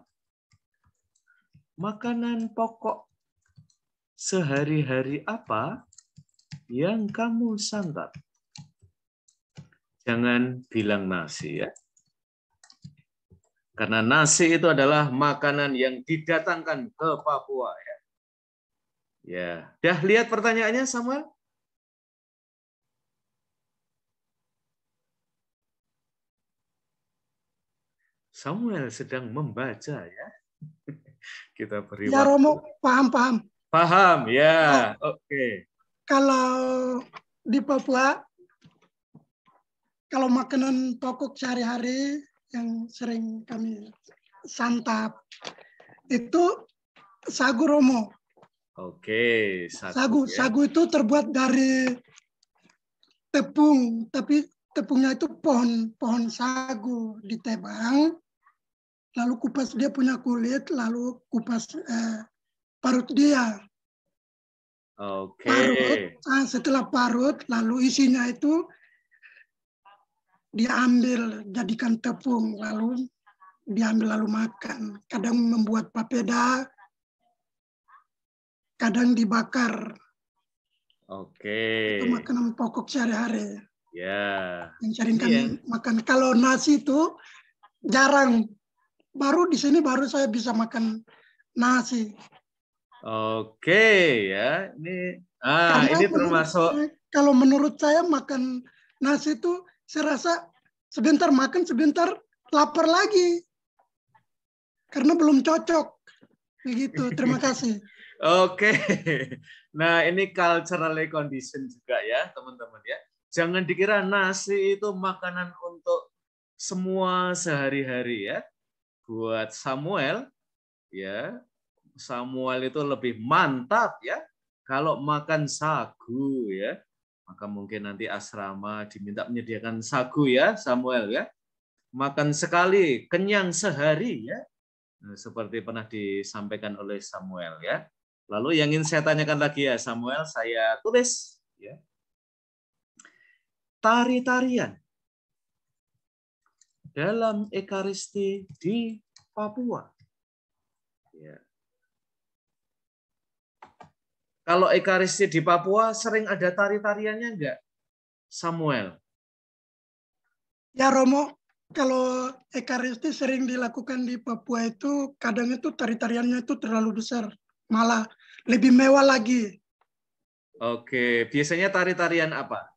makanan pokok sehari-hari apa yang kamu santap? Jangan bilang nasi ya. Karena nasi itu adalah makanan yang didatangkan ke Papua ya. Ya, dah lihat pertanyaannya Samuel? Samuel sedang membaca ya. Kita beri ya, waktu. Romo, paham. Paham, ya. Oke. Kalau di Papua, kalau makanan pokok sehari-hari yang sering kami santap, itu sagu, Romo. Oke, sagu. Sagu itu terbuat dari tepung, tapi tepungnya itu pohon sagu ditebang, lalu kupas dia punya kulit, lalu kupas parut dia. Oke. Parut, setelah parut, lalu isinya itu diambil jadikan tepung, lalu diambil lalu makan. Kadang membuat papeda, kadang dibakar. Oke. Itu makanan pokok sehari-hari. Ya. Yang sering kami makan. Kalau nasi itu jarang. Baru di sini baru saya bisa makan nasi. Oke ya. Ini termasuk. Kalau menurut saya makan nasi itu saya rasa sebentar makan, sebentar lapar lagi. Karena belum cocok. Begitu. Terima kasih. Oke. Nah, ini cultural condition juga ya, teman-teman ya. Jangan dikira nasi itu makanan untuk semua sehari-hari ya. Buat Samuel, ya, Samuel itu lebih mantap ya kalau makan sagu ya. Maka mungkin nanti asrama diminta menyediakan sagu ya, Samuel ya. Makan sekali, kenyang sehari ya. Seperti pernah disampaikan oleh Samuel ya. Lalu yang ingin saya tanyakan lagi ya Samuel, saya tulis ya. Tari-tarian dalam Ekaristi di Papua. Ya. Kalau Ekaristi di Papua sering ada tari-tariannya enggak, Samuel? Ya Romo, kalau Ekaristi sering dilakukan di Papua itu kadang itu tari-tariannya itu terlalu besar, malah lebih mewah lagi. Oke, biasanya tari-tarian apa,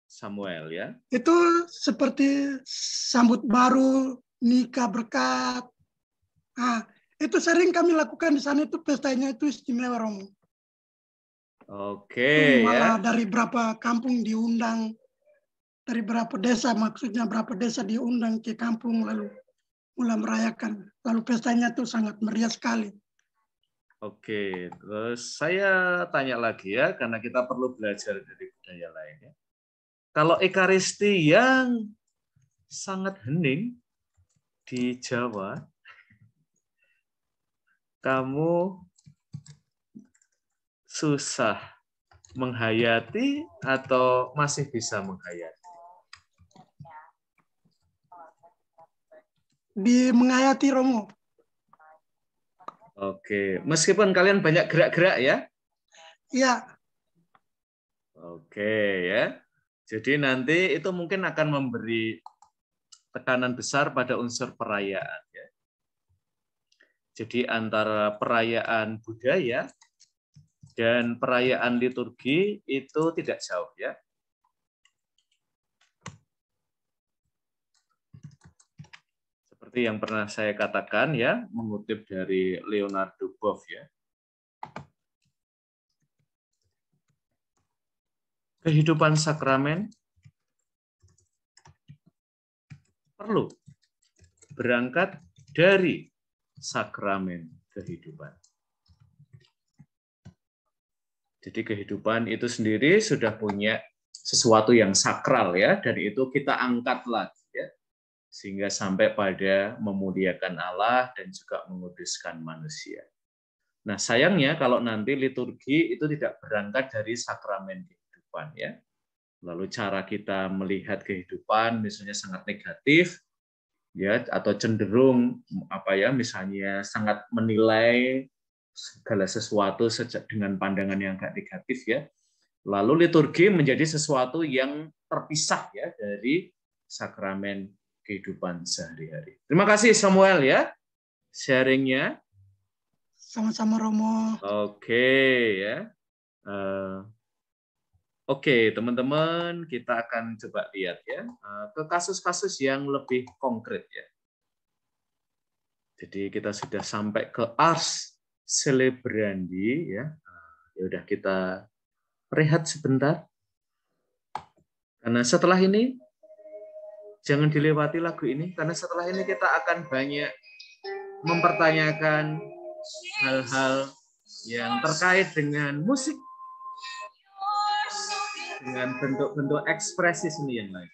Samuel ya? Itu seperti sambut baru, nikah berkat. Nah, itu sering kami lakukan di sana, itu pestanya itu istimewa Romo. Oke malah ya. dari berapa kampung diundang, dari berapa desa, maksudnya berapa desa diundang ke kampung lalu mulai merayakan. Lalu pestanya itu sangat meriah sekali. Oke, terus saya tanya lagi ya, karena kita perlu belajar dari budaya lain ya. Kalau Ekaristi yang sangat hening di Jawa, kamu susah menghayati atau masih bisa menghayati? Menghayati Romo. Oke, meskipun kalian banyak gerak-gerak ya? Iya. Oke ya. Jadi nanti itu mungkin akan memberi tekanan besar pada unsur perayaan ya. Jadi antara perayaan budaya dan perayaan liturgi itu tidak jauh ya. Seperti yang pernah saya katakan ya, mengutip dari Leonardo Boff ya. Kehidupan sakramen perlu berangkat dari sakramen kehidupan. Jadi kehidupan itu sendiri sudah punya sesuatu yang sakral ya, dan itu kita angkat lagi ya, sehingga sampai pada memuliakan Allah dan juga menguduskan manusia. Nah sayangnya kalau nanti liturgi itu tidak berangkat dari sakramen kehidupan ya, lalu cara kita melihat kehidupan misalnya sangat negatif ya, atau cenderung apa ya, misalnya sangat menilai segala sesuatu dengan pandangan yang agak negatif ya. Lalu liturgi menjadi sesuatu yang terpisah ya dari sakramen kehidupan sehari-hari. Terima kasih Samuel ya sharingnya. Sama-sama Romo. Oke ya. Oke teman-teman, kita akan coba lihat ya ke kasus-kasus yang lebih konkret ya. Jadi kita sudah sampai ke Ars Celebrandi ya. Ya udah kita rehat sebentar. Karena setelah ini jangan dilewati lagu ini, karena setelah ini kita akan banyak mempertanyakan hal-hal yang terkait dengan musik, dengan bentuk-bentuk ekspresi seni yang lain.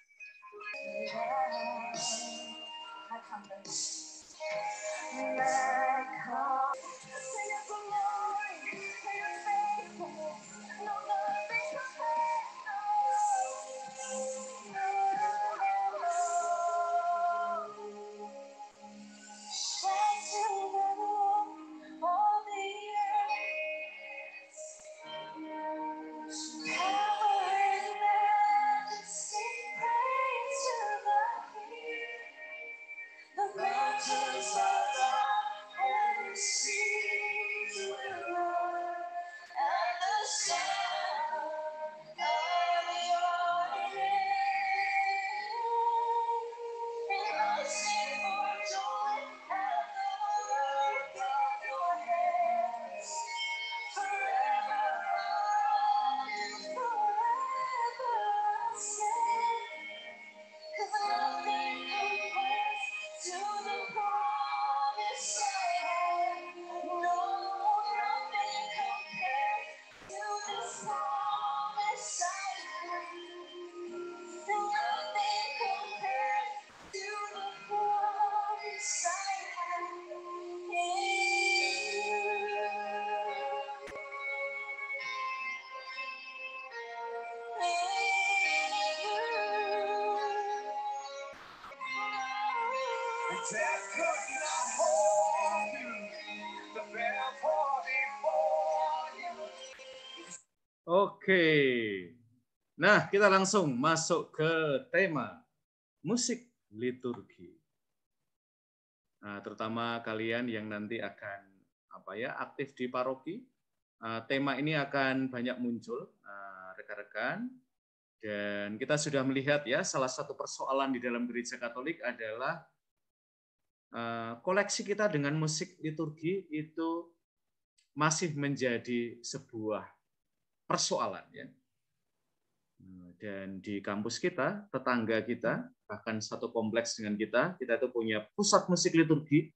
Oke. Nah, kita langsung masuk ke tema musik liturgi. Nah, terutama kalian yang nanti akan aktif di paroki, tema ini akan banyak muncul, rekan-rekan. Dan kita sudah melihat ya, salah satu persoalan di dalam gereja Katolik adalah koleksi kita dengan musik liturgi itu masih menjadi sebuah persoalan ya. Dan di kampus kita, tetangga kita, bahkan satu kompleks dengan kita itu punya pusat musik liturgi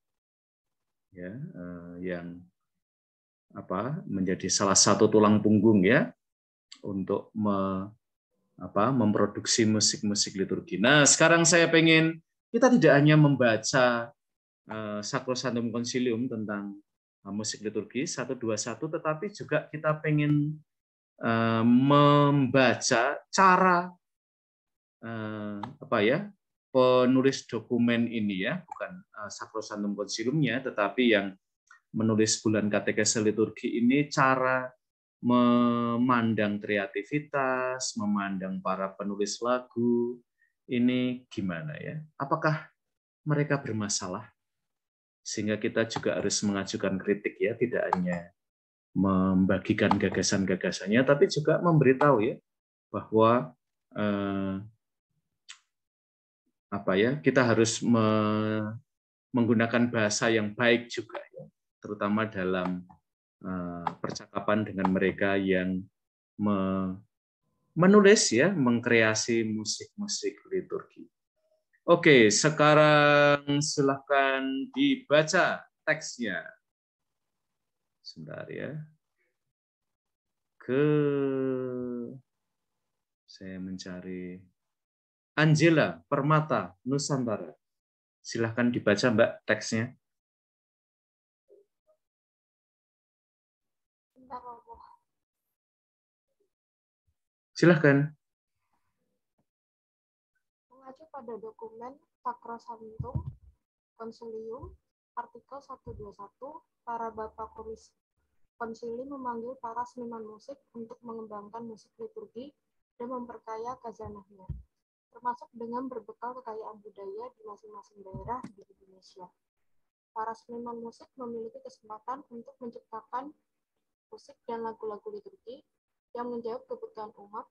ya, yang menjadi salah satu tulang punggung ya untuk memproduksi musik-musik liturgi. Nah, sekarang saya pengen kita tidak hanya membaca Sacrosanctum Concilium tentang musik liturgi 121, tetapi juga kita pengen membaca cara penulis dokumen ini ya, bukan Sacrosanctum Conciliumnya, tetapi yang menulis bulan katekese liturgi ini cara memandang kreativitas, memandang para penulis lagu ini gimana ya? Apakah mereka bermasalah? Sehingga kita juga harus mengajukan kritik ya, tidak hanya membagikan gagasan-gagasannya, tapi juga memberitahu ya bahwa kita harus menggunakan bahasa yang baik juga ya, terutama dalam percakapan dengan mereka yang menulis ya, mengkreasi musik-musik liturgi. Oke, sekarang silahkan dibaca teksnya. Sebentar ya. Saya mencari Angela Permata Nusantara. Silahkan dibaca Mbak teksnya. Silahkan. Mengacu pada dokumen Sacrosanctum Concilium artikel 121, para Bapak Konsili memanggil para seniman musik untuk mengembangkan musik liturgi dan memperkaya khazanahnya, termasuk dengan berbekal kekayaan budaya di masing-masing daerah di Indonesia. Para seniman musik memiliki kesempatan untuk menciptakan musik dan lagu-lagu liturgi yang menjawab kebutuhan umat.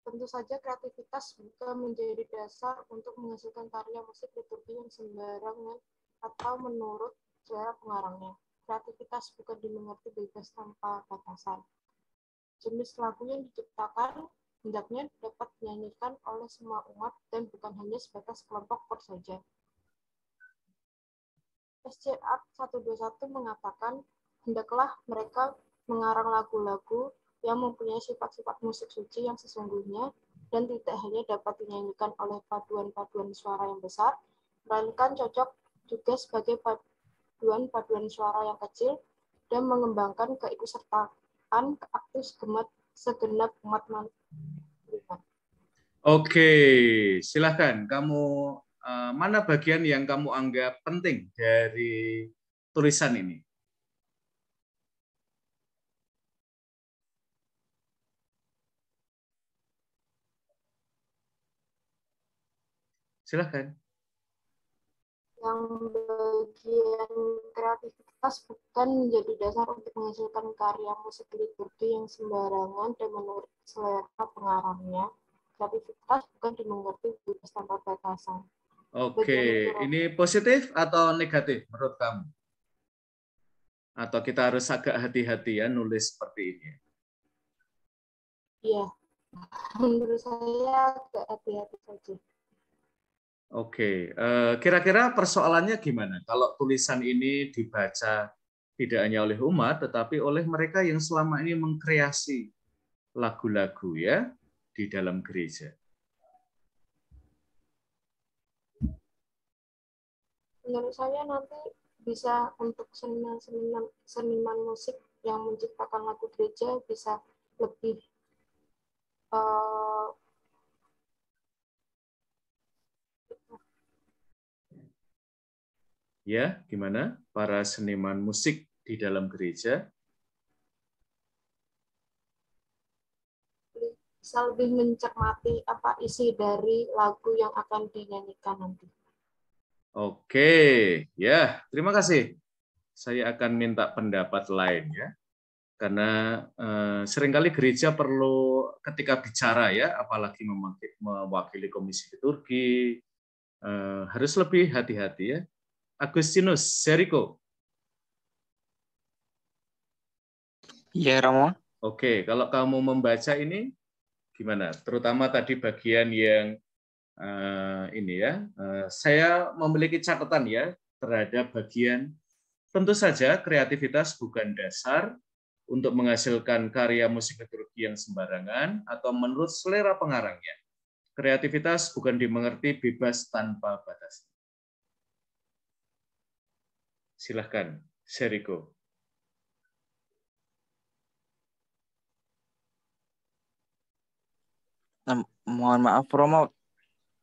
Tentu saja kreativitas bukan menjadi dasar untuk menghasilkan karya musik liturgi yang sembarangan atau menurut selera pengarangnya. Kreativitas bukan dimengerti bebas tanpa batasan. Jenis lagu yang diciptakan hendaknya dapat dinyanyikan oleh semua umat dan bukan hanya sebatas kelompok kor saja. SC Art 121 mengatakan, hendaklah mereka mengarang lagu-lagu yang mempunyai sifat-sifat musik suci yang sesungguhnya dan tidak hanya dapat dinyanyikan oleh paduan-paduan suara yang besar, melainkan cocok juga sebagai paduan-paduan suara yang kecil dan mengembangkan keikutsertaan aktif segenap umat manusia. Oke, silakan. Kamu mana bagian yang kamu anggap penting dari tulisan ini? Silakan. Yang bagian kreativitas bukan menjadi dasar untuk menghasilkan karya musik liturgi yang sembarangan dan menurut selera pengarangnya. Kreativitas bukan dimengerti bebas tanpa batasan. Oke, ini positif atau negatif menurut kamu? Atau kita harus agak hati-hati ya nulis seperti ini? Iya, menurut saya agak hati-hati saja. Oke, kira-kira persoalannya gimana? Kalau tulisan ini dibaca tidak hanya oleh umat, tetapi oleh mereka yang selama ini mengkreasi lagu-lagu ya di dalam gereja. Menurut saya nanti bisa untuk seniman musik yang menciptakan lagu gereja bisa lebih Ya, gimana para seniman musik di dalam gereja? Bisa lebih mencermati apa isi dari lagu yang akan dinyanyikan nanti. Oke, ya, terima kasih. Saya akan minta pendapat lain ya. Karena seringkali gereja perlu ketika bicara ya, apalagi mewakili komisi liturgi, harus lebih hati-hati ya. Agustinus, Seriko. Iya, Romo. Oke, kalau kamu membaca ini gimana? Terutama tadi bagian yang ini ya, saya memiliki catatan ya terhadap bagian, tentu saja kreativitas bukan dasar untuk menghasilkan karya musik liturgi yang sembarangan atau menurut selera pengarangnya. Kreativitas bukan dimengerti bebas tanpa batas. Silahkan, Seriko. Mohon maaf, Romo.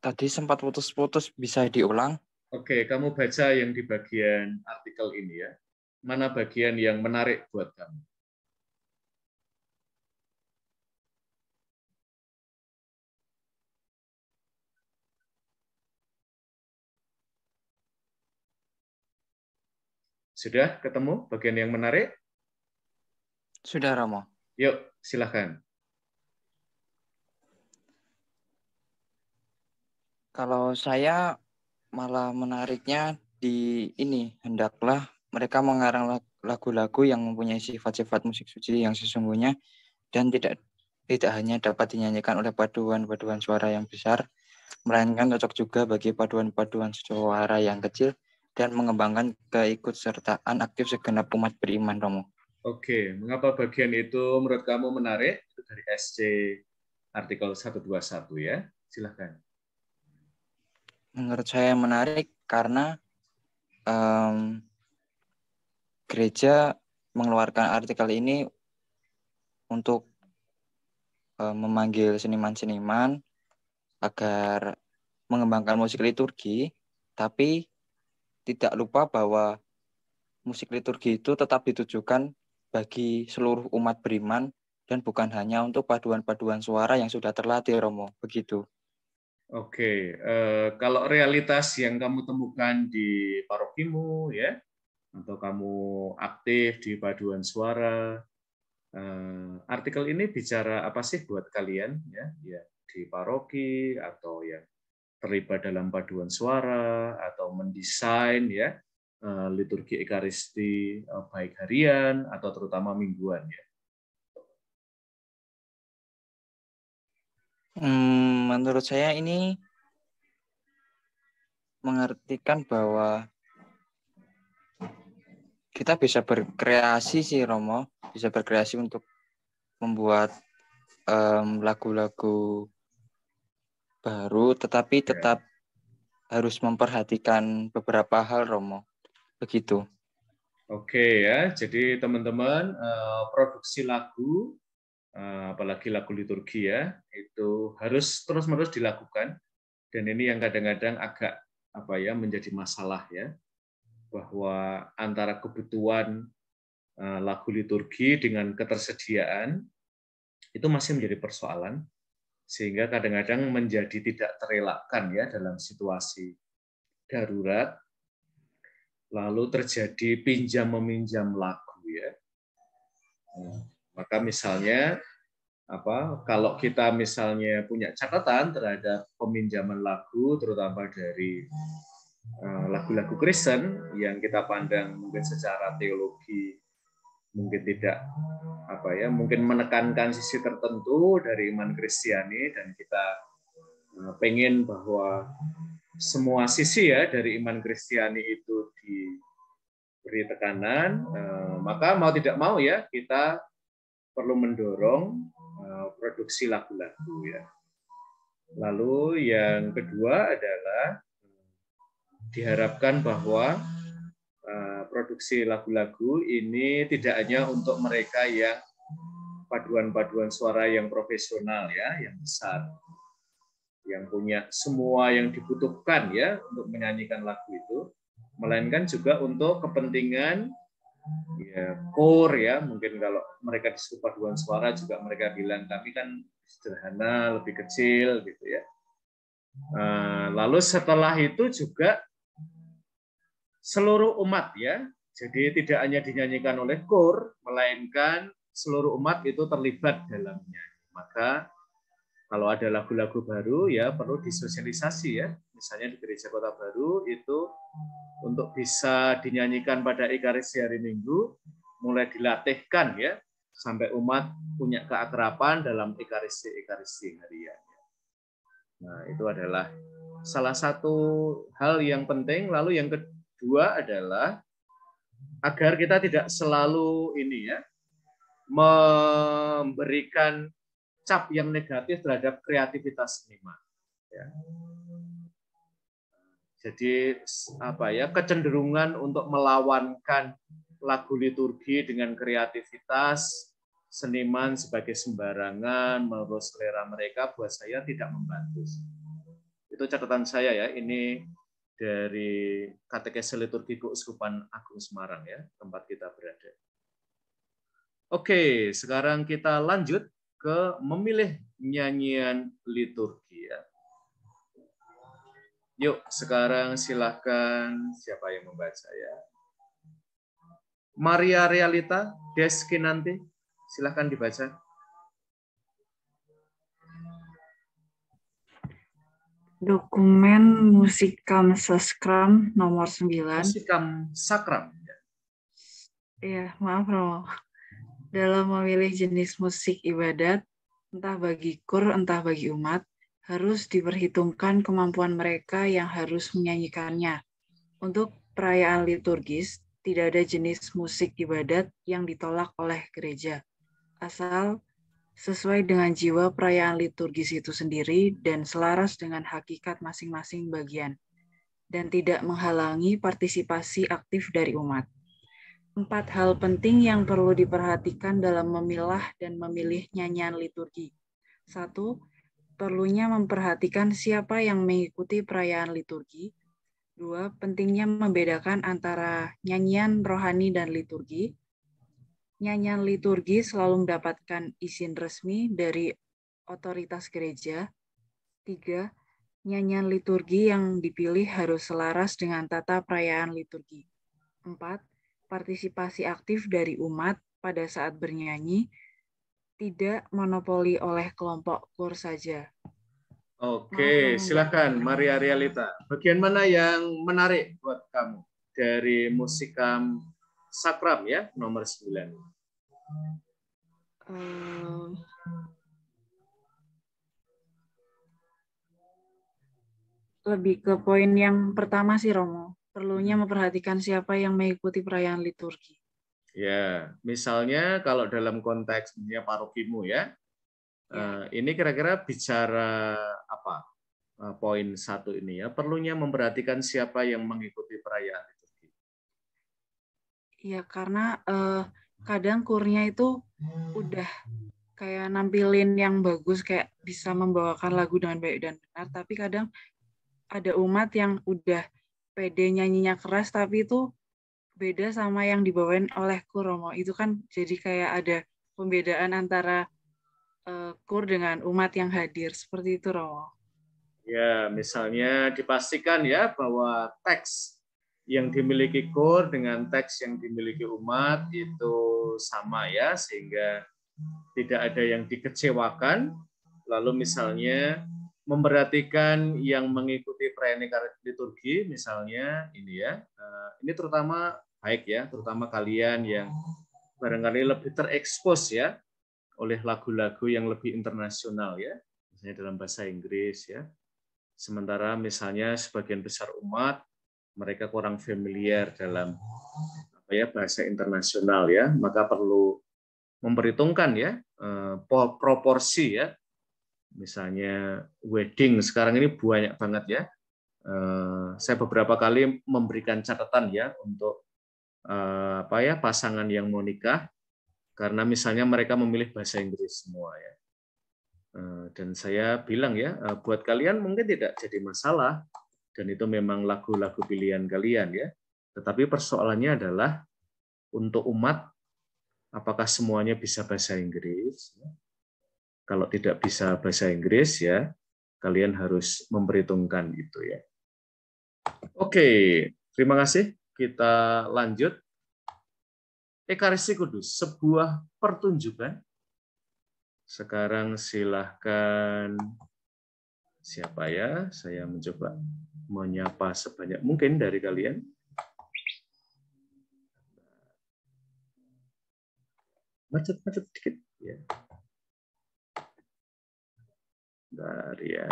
Tadi sempat putus-putus, bisa diulang? Oke, kamu baca yang di bagian artikel ini ya. Mana bagian yang menarik buat kamu? Sudah ketemu bagian yang menarik? Sudah, Romo. Yuk, silahkan. Kalau saya malah menariknya di ini, hendaklah mereka mengarang lagu-lagu yang mempunyai sifat-sifat musik suci yang sesungguhnya dan tidak hanya dapat dinyanyikan oleh paduan-paduan suara yang besar, melainkan cocok juga bagi paduan-paduan suara yang kecil dan mengembangkan keikutsertaan aktif segenap umat beriman, Romo. Oke, mengapa bagian itu menurut kamu menarik? Itu dari SC artikel 121 ya. Silahkan. Menurut saya menarik karena gereja mengeluarkan artikel ini untuk memanggil seniman-seniman agar mengembangkan musik liturgi, tapi tidak lupa bahwa musik liturgi itu tetap ditujukan bagi seluruh umat beriman dan bukan hanya untuk paduan-paduan suara yang sudah terlatih, Romo. Begitu. Oke, kalau realitas yang kamu temukan di parokimu ya, atau kamu aktif di paduan suara, artikel ini bicara apa sih buat kalian ya, di paroki atau yang terlibat dalam paduan suara atau mendesain ya liturgi ekaristi baik harian atau terutama mingguan ya. Menurut saya ini mengartikan bahwa kita bisa berkreasi sih, Romo, bisa berkreasi untuk membuat lagu-lagu baru, tetapi tetap harus memperhatikan beberapa hal, Romo. Begitu. Oke ya, jadi teman-teman produksi lagu, apalagi lagu liturgi ya, itu harus terus-menerus dilakukan. Dan ini yang kadang-kadang agak menjadi masalah ya, bahwa antara kebutuhan lagu liturgi dengan ketersediaan itu masih menjadi persoalan, sehingga kadang-kadang menjadi tidak terelakkan ya dalam situasi darurat, lalu terjadi pinjam-meminjam lagu ya. Maka misalnya kalau kita misalnya punya catatan terhadap peminjaman lagu, terutama dari lagu-lagu Kristen yang kita pandang mungkin secara teologi mungkin tidak mungkin menekankan sisi tertentu dari iman Kristiani, dan kita pengen bahwa semua sisi ya dari iman Kristiani itu diberi tekanan, maka mau tidak mau ya kita perlu mendorong produksi lagu-lagu ya. Lalu yang kedua adalah diharapkan bahwa produksi lagu-lagu ini tidak hanya untuk mereka yang paduan-paduan suara yang profesional ya, yang besar, yang punya semua yang dibutuhkan ya untuk menyanyikan lagu itu, melainkan juga untuk kepentingan ya kor ya, mungkin kalau mereka disuruh paduan suara juga mereka bilang kami kan sederhana, lebih kecil gitu ya. Lalu setelah itu juga seluruh umat ya, jadi tidak hanya dinyanyikan oleh kor, melainkan seluruh umat itu terlibat dalamnya. Maka kalau ada lagu-lagu baru ya perlu disosialisasi ya. Misalnya di Gereja Kota Baru itu untuk bisa dinyanyikan pada Ekaristi hari Minggu mulai dilatihkan ya sampai umat punya keakraban dalam Ekaristi harian. Nah, itu adalah salah satu hal yang penting. Lalu yang kedua adalah agar kita tidak selalu ini ya memberikan cap yang negatif terhadap kreativitas seniman. Ya. Jadi apa ya kecenderungan untuk melawankan lagu liturgi dengan kreativitas seniman sebagai sembarangan menurut selera mereka buat saya tidak membantu. Itu catatan saya ya. Ini dari Katekese Liturgi Keuskupan Agung Semarang ya tempat kita berada. Oke, sekarang kita lanjut ke memilih nyanyian liturgi ya. Yuk, sekarang silahkan siapa yang membaca ya. Maria Realita Deskinanti, silahkan dibaca. Dokumen Musikam Sakram nomor 9. Musikam Sakram. Iya, maaf Romo. Dalam memilih jenis musik ibadat, entah bagi kur, entah bagi umat, harus diperhitungkan kemampuan mereka yang harus menyanyikannya. Untuk perayaan liturgis, tidak ada jenis musik ibadat yang ditolak oleh gereja, asal sesuai dengan jiwa perayaan liturgis itu sendiri dan selaras dengan hakikat masing-masing bagian, dan tidak menghalangi partisipasi aktif dari umat. 4 hal penting yang perlu diperhatikan dalam memilah dan memilih nyanyian liturgi. 1. Perlunya memperhatikan siapa yang mengikuti perayaan liturgi. 2. Pentingnya membedakan antara nyanyian rohani dan liturgi. Nyanyian liturgi selalu mendapatkan izin resmi dari otoritas gereja. 3. Nyanyian liturgi yang dipilih harus selaras dengan tata perayaan liturgi. 4. Partisipasi aktif dari umat pada saat bernyanyi, tidak monopoli oleh kelompok kur saja. Oke, silakan Maria Realita. Bagian mana yang menarik buat kamu dari Musikam Sakram ya, nomor 9? Lebih ke poin yang pertama sih Romo. Perlunya memperhatikan siapa yang mengikuti perayaan liturgi. Ya, misalnya kalau dalam konteks parokimu ya, ini kira-kira bicara apa? Poin 1 ini ya, perlunya memperhatikan siapa yang mengikuti perayaan liturgi. Ya, karena kadang kurnya itu udah kayak nampilin yang bagus, kayak bisa membawakan lagu dengan baik dan benar, tapi kadang ada umat yang udah pede nyanyinya keras, tapi itu beda sama yang dibawain oleh kur Romo. Itu kan jadi kayak ada pembedaan antara kur dengan umat yang hadir. Seperti itu Romo. Ya, misalnya dipastikan ya bahwa teks yang dimiliki kur dengan teks yang dimiliki umat itu sama ya, sehingga tidak ada yang dikecewakan. Lalu misalnya memperhatikan yang mengikuti perayaan liturgi, misalnya ini ya, ini terutama baik ya, terutama kalian yang barangkali lebih terekspos ya oleh lagu-lagu yang lebih internasional ya, misalnya dalam bahasa Inggris ya. Sementara misalnya sebagian besar umat mereka kurang familiar dalam bahasa internasional ya, maka perlu memperhitungkan ya proporsi ya. Misalnya wedding sekarang ini banyak banget ya. Saya beberapa kali memberikan catatan ya untuk pasangan yang mau nikah, karena misalnya mereka memilih bahasa Inggris semua ya. Dan saya bilang ya, buat kalian mungkin tidak jadi masalah, dan itu memang lagu-lagu pilihan kalian ya. Tetapi persoalannya adalah untuk umat, apakah semuanya bisa bahasa Inggris? Kalau tidak bisa bahasa Inggris, ya kalian harus memperhitungkan itu ya. Oke, terima kasih. Kita lanjut. Ekaristi Kudus, sebuah pertunjukan. Sekarang silahkan, siapa ya? Saya mencoba menyapa sebanyak mungkin dari kalian. Macet-macet dikit ya. Bentar ya.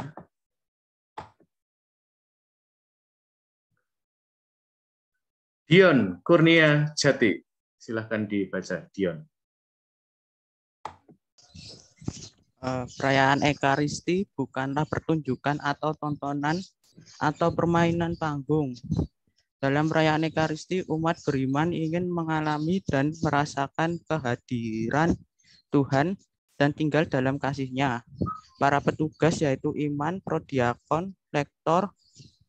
Dion Kurnia Jati, silahkan dibaca Dion. Perayaan Ekaristi bukanlah pertunjukan atau tontonan atau permainan panggung. Dalam perayaan Ekaristi, umat beriman ingin mengalami dan merasakan kehadiran Tuhan dan tinggal dalam kasih-Nya. Para petugas yaitu iman, prodiakon, lektor,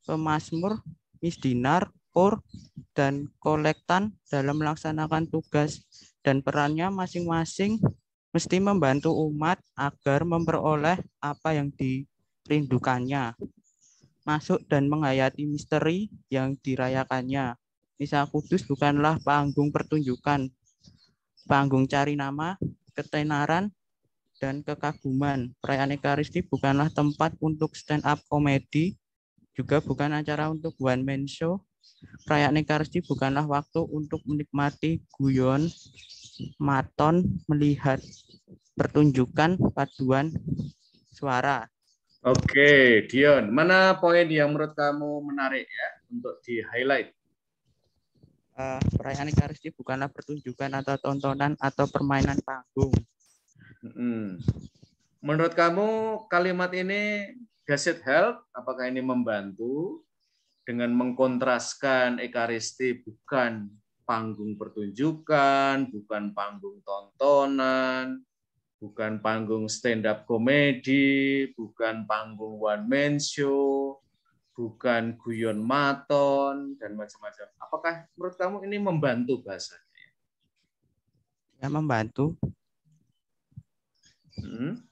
pemazmur, misdinar, kor, dan kolektan dalam melaksanakan tugas dan perannya masing-masing mesti membantu umat agar memperoleh apa yang dirindukannya, masuk dan menghayati misteri yang dirayakannya. Misa Kudus bukanlah panggung pertunjukan, panggung cari nama, ketenaran, dan kekaguman. Perayaan Ekaristi bukanlah tempat untuk stand up komedi, juga bukan acara untuk one man show. Perayaan Ekaristi bukanlah waktu untuk menikmati guyon, maton, melihat pertunjukan paduan suara. Oke, Dion, mana poin yang menurut kamu menarik ya untuk di-highlight? Perayaan Ekaristi bukanlah pertunjukan atau tontonan atau permainan panggung. Menurut kamu kalimat ini does it help? Apakah ini membantu dengan mengkontraskan Ekaristi bukan panggung pertunjukan, bukan panggung tontonan, bukan panggung stand up komedi, bukan panggung one man show, bukan guyon maton, dan macam-macam. Apakah menurut kamu ini membantu bahasanya? Ya, membantu.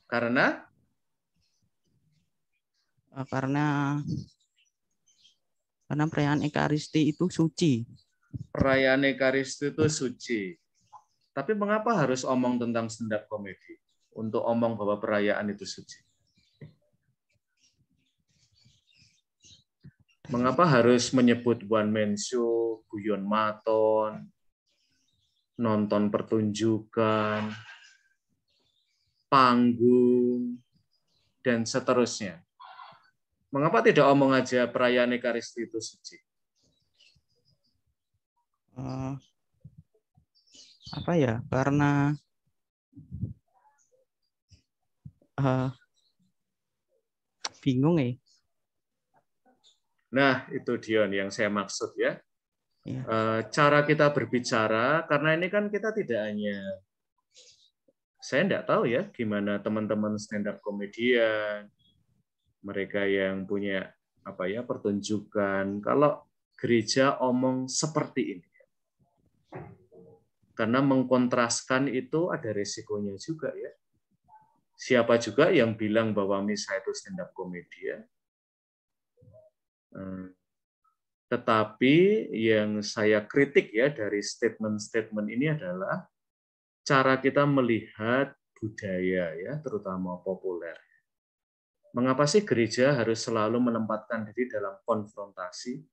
Karena? Karena perayaan Ekaristi itu suci. Perayaan Ekaristi itu suci. Tapi mengapa harus omong tentang stand up komedi? Untuk omong bahwa perayaan itu suci. Mengapa harus menyebut one man show, guyon maton, nonton pertunjukan, panggung, dan seterusnya? Mengapa tidak omong aja perayaan Ekaristi itu suci? Apa ya? Karena bingung ya. Nah, itu Dion yang saya maksud ya. Cara kita berbicara, karena ini kan kita tidak hanya, saya tidak tahu ya gimana teman-teman stand up komedian, mereka yang punya apa ya pertunjukan, kalau gereja omong seperti ini. Karena mengkontraskan itu ada resikonya juga ya. Siapa juga yang bilang bahwa misa itu stand up komedi ya. Tetapi yang saya kritik ya dari statement-statement ini adalah cara kita melihat budaya ya, terutama populer. Mengapa sih gereja harus selalu menempatkan diri dalam konfrontasi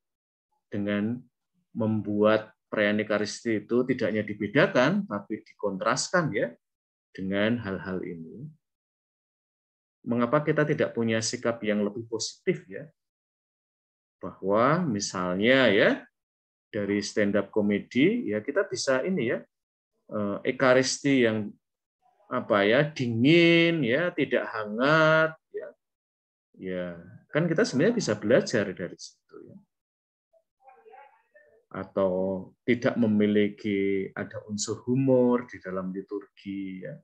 dengan membuat perayaan Ekaristi itu tidak hanya dibedakan, tapi dikontraskan ya dengan hal-hal ini. Mengapa kita tidak punya sikap yang lebih positif ya? Bahwa misalnya ya dari stand up komedi ya kita bisa ini ya Ekaristi yang apa ya dingin ya, tidak hangat ya. Ya, kan kita sebenarnya bisa belajar dari situ ya. Atau tidak memiliki ada unsur humor di dalam liturgi ya.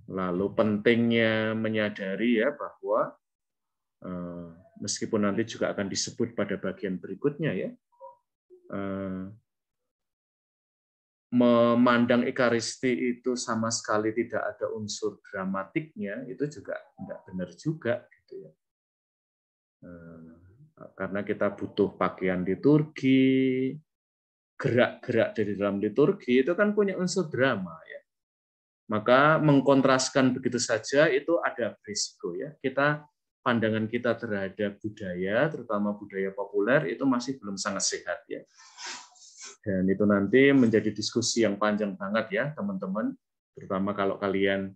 Lalu pentingnya menyadari ya bahwa meskipun nanti juga akan disebut pada bagian berikutnya ya, memandang Ekaristi itu sama sekali tidak ada unsur dramatiknya, itu juga tidak benar juga gitu ya. Karena kita butuh pakaian liturgi, gerak-gerak dari dalam liturgi itu kan punya unsur drama ya. Maka mengkontraskan begitu saja itu ada risiko ya. Pandangan kita terhadap budaya, terutama budaya populer itu masih belum sangat sehat ya. Dan itu nanti menjadi diskusi yang panjang banget ya teman-teman, terutama kalau kalian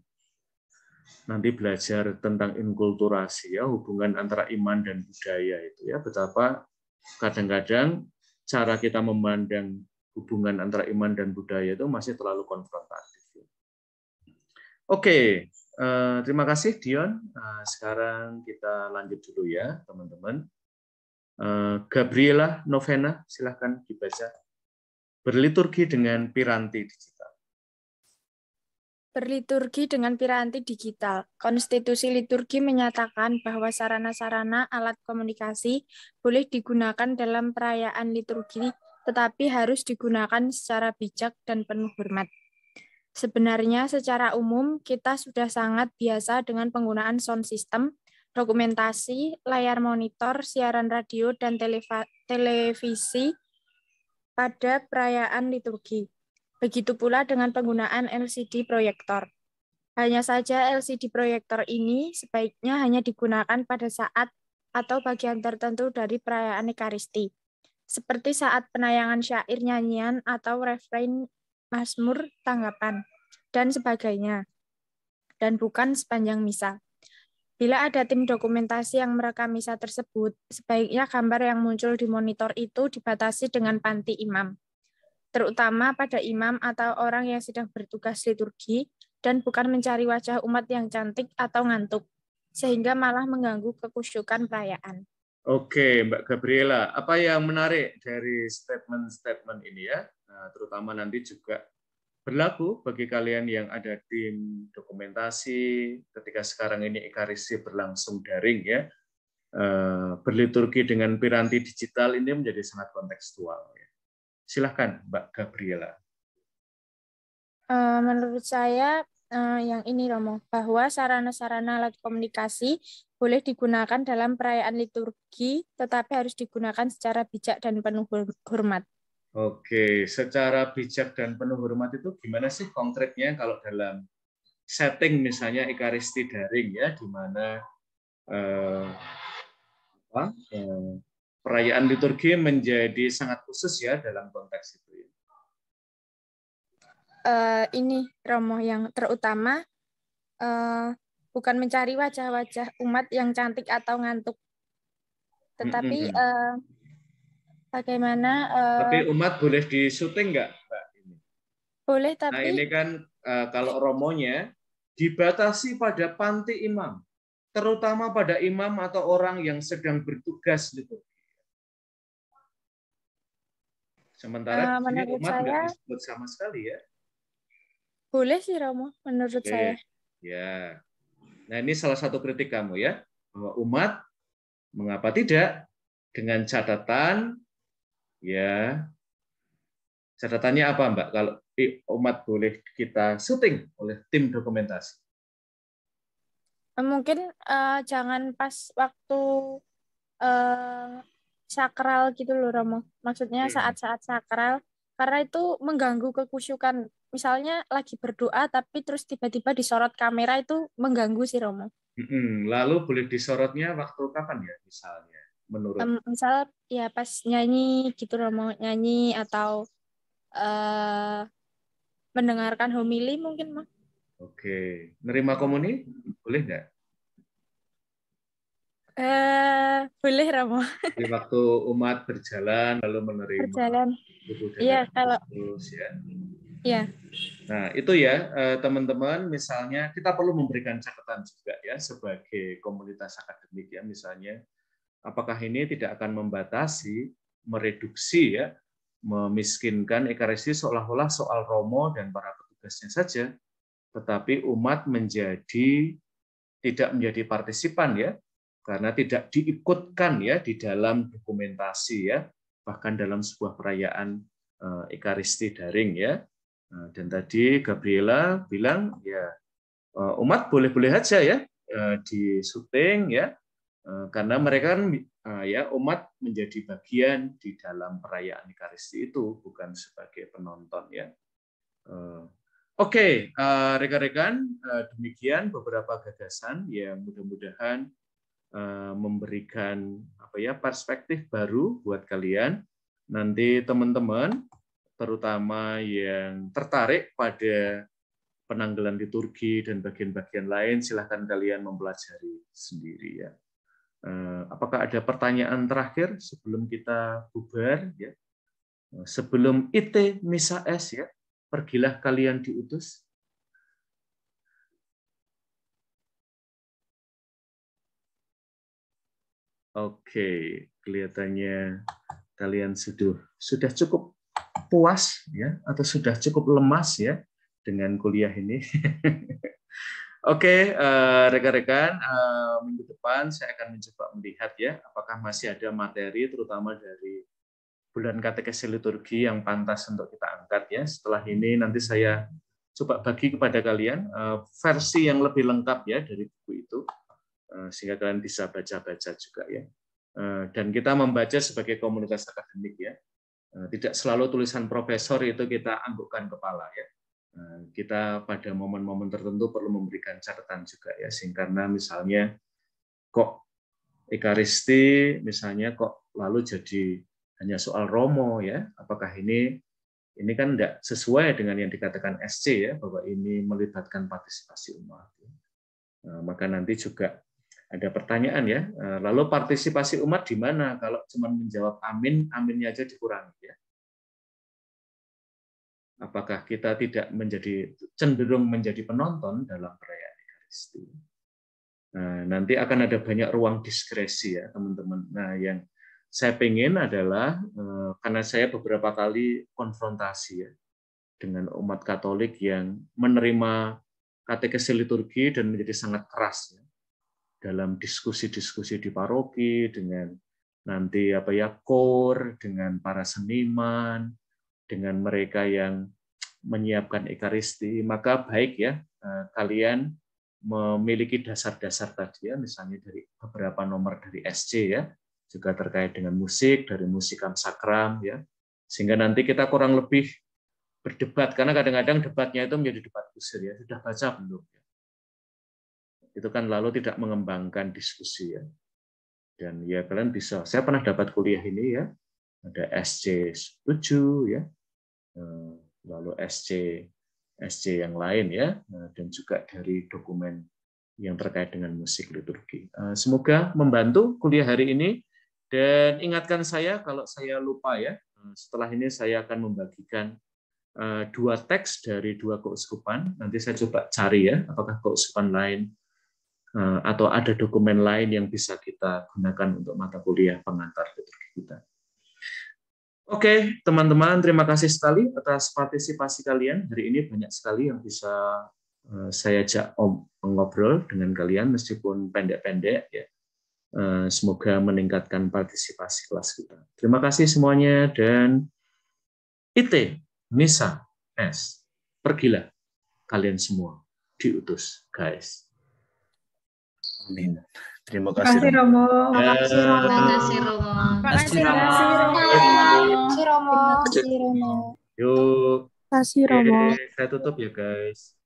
nanti belajar tentang inkulturasi ya, hubungan antara iman dan budaya itu ya, betapa kadang-kadang cara kita memandang hubungan antara iman dan budaya itu masih terlalu konfrontatif. Oke, terima kasih Dion. Sekarang kita lanjut dulu ya teman-teman. Gabriela Novena, silahkan dibaca. Berliturgi dengan piranti digital. Berliturgi dengan piranti digital. Konstitusi liturgi menyatakan bahwa sarana-sarana alat komunikasi boleh digunakan dalam perayaan liturgi, tetapi harus digunakan secara bijak dan penuh hormat. Sebenarnya secara umum kita sudah sangat biasa dengan penggunaan sound system, dokumentasi, layar monitor, siaran radio, dan televisi pada perayaan liturgi. Begitu pula dengan penggunaan LCD proyektor. Hanya saja LCD proyektor ini sebaiknya hanya digunakan pada saat atau bagian tertentu dari perayaan Ekaristi, seperti saat penayangan syair nyanyian atau refrain Mazmur tanggapan, dan sebagainya, dan bukan sepanjang misa. Bila ada tim dokumentasi yang merekam misa tersebut, sebaiknya gambar yang muncul di monitor itu dibatasi dengan panti imam, terutama pada imam atau orang yang sedang bertugas liturgi, dan bukan mencari wajah umat yang cantik atau ngantuk, sehingga malah mengganggu kekusyukan perayaan. Oke, Mbak Gabriela, apa yang menarik dari statement-statement ini ya, terutama nanti juga berlaku bagi kalian yang ada tim dokumentasi ketika sekarang ini Ekaristi berlangsung daring ya, berliturgi dengan piranti digital ini menjadi sangat kontekstual. Silahkan Mbak Gabriela. Menurut saya yang ini Romo, bahwa sarana-sarana alat komunikasi boleh digunakan dalam perayaan liturgi, tetapi harus digunakan secara bijak dan penuh hormat. Oke, secara bijak dan penuh hormat itu gimana sih konkretnya kalau dalam setting misalnya Ekaristi daring ya, di mana perayaan liturgi menjadi sangat khusus ya dalam konteks itu. Ini Romo yang terutama bukan mencari wajah-wajah umat yang cantik atau ngantuk, tetapi bagaimana? Tapi umat boleh disuting nggak, Mbak? Boleh, tapi nah ini kan kalau romonya dibatasi pada panti imam, terutama pada imam atau orang yang sedang bertugas gitu. Sementara di sini umat nggak disebut sama sekali ya. Boleh sih Romo, menurut saya. Ya, nah ini salah satu kritik kamu ya, bahwa umat mengapa tidak, dengan catatan. Ya, catatannya apa Mbak? Kalau umat boleh kita syuting oleh tim dokumentasi? Mungkin jangan pas waktu sakral gitu loh Romo. Maksudnya saat-saat sakral, karena itu mengganggu kekusyukan. Misalnya lagi berdoa tapi terus tiba-tiba disorot kamera, itu mengganggu sih Romo. Lalu boleh disorotnya waktu kapan ya misalnya? Menurut misal ya pas nyanyi gitu Romo, nyanyi atau mendengarkan homili mungkin mah. Oke, nerima komuni boleh nggak? Boleh Romo. Di waktu umat berjalan lalu menerima. Berjalan. Iya kalau. Terus ya. Iya. Nah itu ya teman-teman, misalnya kita perlu memberikan catatan juga ya sebagai komunitas akademik ya, misalnya apakah ini tidak akan membatasi, mereduksi ya, memiskinkan Ekaristi seolah-olah soal Romo dan para petugasnya saja, tetapi umat tidak menjadi partisipan ya, karena tidak diikutkan ya di dalam dokumentasi ya bahkan dalam sebuah perayaan Ekaristi daring ya. Dan tadi Gabriela bilang ya umat boleh-boleh aja ya di syuting ya, karena mereka kan ya umat menjadi bagian di dalam perayaan Ekaristi itu, bukan sebagai penonton ya. Oke, rekan-rekan, demikian beberapa gagasan yang mudah-mudahan memberikan perspektif baru buat kalian. Nanti teman-teman, terutama yang tertarik pada penanggalan liturgi dan bagian-bagian lain, silahkan kalian mempelajari sendiri ya. Apakah ada pertanyaan terakhir sebelum kita bubar ya? Sebelum IT Misa S ya, pergilah kalian diutus. Oke, kelihatannya kalian sudah cukup puas ya, atau sudah cukup lemas ya dengan kuliah ini. Oke, rekan-rekan, minggu depan saya akan mencoba melihat ya, apakah masih ada materi terutama dari bulan katekesi liturgi yang pantas untuk kita angkat ya. Setelah ini nanti saya coba bagi kepada kalian versi yang lebih lengkap ya dari buku itu, sehingga kalian bisa baca-baca juga ya. Dan kita membaca sebagai komunitas akademik ya. Tidak selalu tulisan profesor itu kita anggukkan kepala ya. Kita pada momen-momen tertentu perlu memberikan catatan juga ya, karena misalnya kok Ekaristi misalnya kok lalu jadi hanya soal Romo ya, apakah ini kan tidak sesuai dengan yang dikatakan SC ya, bahwa ini melibatkan partisipasi umat. Maka nanti juga ada pertanyaan ya, lalu partisipasi umat di mana kalau cuma menjawab amin, aminnya aja dikurangi ya. Apakah kita tidak cenderung menjadi penonton dalam perayaan Ekaristi? Nah, nanti akan ada banyak ruang diskresi ya teman-teman. Nah, yang saya pengen adalah karena saya beberapa kali konfrontasi ya dengan umat Katolik yang menerima katekesi liturgi dan menjadi sangat keras ya, dalam diskusi-diskusi di paroki dengan nanti kor, dengan para seniman, dengan mereka yang menyiapkan Ekaristi, maka baik ya kalian memiliki dasar-dasar tadi ya, misalnya dari beberapa nomor dari SC ya, juga terkait dengan musik, dari musikam sakram ya, sehingga nanti kita kurang lebih berdebat, karena kadang-kadang debatnya itu menjadi debat kusir ya, sudah baca belum ya? Itu kan lalu tidak mengembangkan diskusi ya. Dan ya kalian bisa, saya pernah dapat kuliah ini ya, ada SC 7 ya, lalu SC yang lain ya, dan juga dari dokumen yang terkait dengan musik liturgi. Semoga membantu kuliah hari ini, dan ingatkan saya kalau saya lupa ya, setelah ini saya akan membagikan 2 teks dari 2 keuskupan. Nanti saya coba cari ya, apakah keuskupan lain atau ada dokumen lain yang bisa kita gunakan untuk mata kuliah pengantar liturgi kita. Oke, teman-teman, terima kasih sekali atas partisipasi kalian. Hari ini banyak sekali yang bisa saya ajak ngobrol dengan kalian, meskipun pendek-pendek ya. Semoga meningkatkan partisipasi kelas kita. Terima kasih semuanya, dan IT Misa S, pergilah kalian semua diutus, guys. Amin. Terima kasih Romo. Terima kasih Romo. Terima kasih Romo. Yuk. Terima kasih Romo. Saya tutup ya guys.